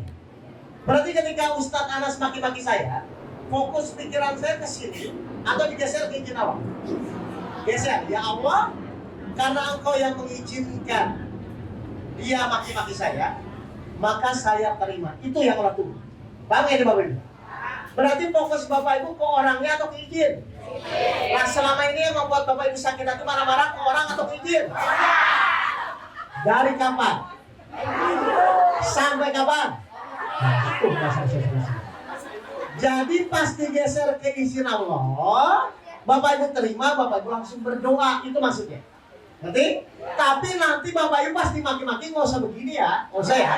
S1: Berarti ketika Ustadz Anas maki-maki saya, fokus pikiran saya ke sini atau digeser ke izin Allah? Geser. Ya Allah, karena Engkau yang mengizinkan dia maki-maki saya, maka saya terima. Itu yang Allah tunggu. Paham ya Bapak Ibu? Berarti fokus Bapak Ibu ke orangnya atau ke izin? Nah selama ini yang membuat Bapak Ibu sakit hati marah-marah ke orang atau ke izin? Dari kapan? Sampai kapan? Jadi pas digeser ke izin Allah, Bapak Ibu terima, Bapak Ibu langsung berdoa. Itu maksudnya. Nanti? Tapi nanti Bapak Ibu pasti maki-maki, nggak usah begini ya, nggak usah ya.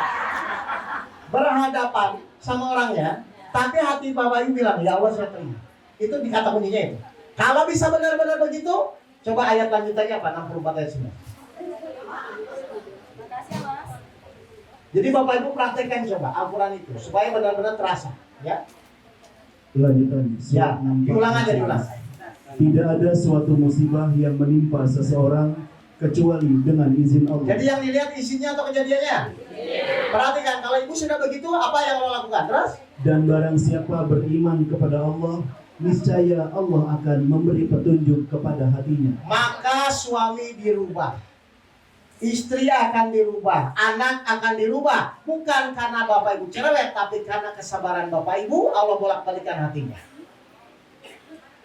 S1: Berhadapan sama orangnya, tapi hati Bapak Ibu bilang, ya Allah saya terima. Itu di kata kuncinya itu. Kalau bisa benar-benar begitu, coba ayat lanjutannya apa? 64 ayat 9.
S4: Makasih ya Mas.
S1: Jadi Bapak Ibu praktekkan coba Al-Quran itu supaya benar-benar terasa, ya.
S3: Lanjutan.
S1: Ya, diulang aja diulang.
S3: Tidak ada suatu musibah yang menimpa seseorang kecuali dengan izin Allah.
S1: Jadi yang dilihat isinya atau kejadiannya? Perhatikan, kalau ibu sudah begitu, apa yang Allah lakukan? Terus?
S3: Dan barang siapa beriman kepada Allah, niscaya Allah akan memberi petunjuk kepada hatinya.
S1: Maka suami dirubah, istri akan dirubah, anak akan dirubah. Bukan karena Bapak Ibu cerewet, tapi karena kesabaran Bapak Ibu, Allah bolak-balikan hatinya.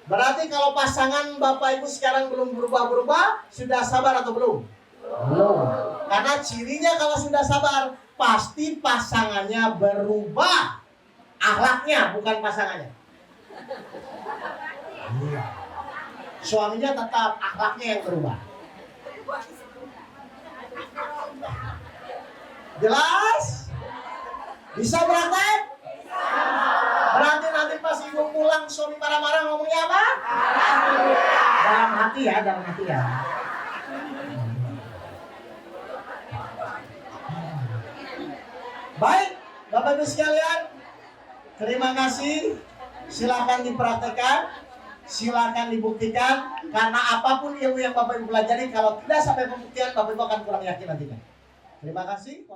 S1: Berarti kalau pasangan Bapak Ibu sekarang belum berubah-berubah, sudah sabar atau belum? Belum. Karena cirinya kalau sudah sabar, pasti pasangannya berubah. Akhlaknya, bukan pasangannya. Suaminya tetap, akhlaknya yang berubah. Jelas? Bisa praktek? Berarti nanti pas ibu pulang suami marah-marah ngomongnya apa? Dalam hati ya, dalam hati ya. Baik, Bapak Ibu sekalian, terima kasih. Silakan dipraktekkan. Silakan dibuktikan, karena apapun ilmu yang Bapak Ibu pelajari, kalau tidak sampai pembuktian, Bapak Ibu akan kurang yakin nantinya. Terima kasih.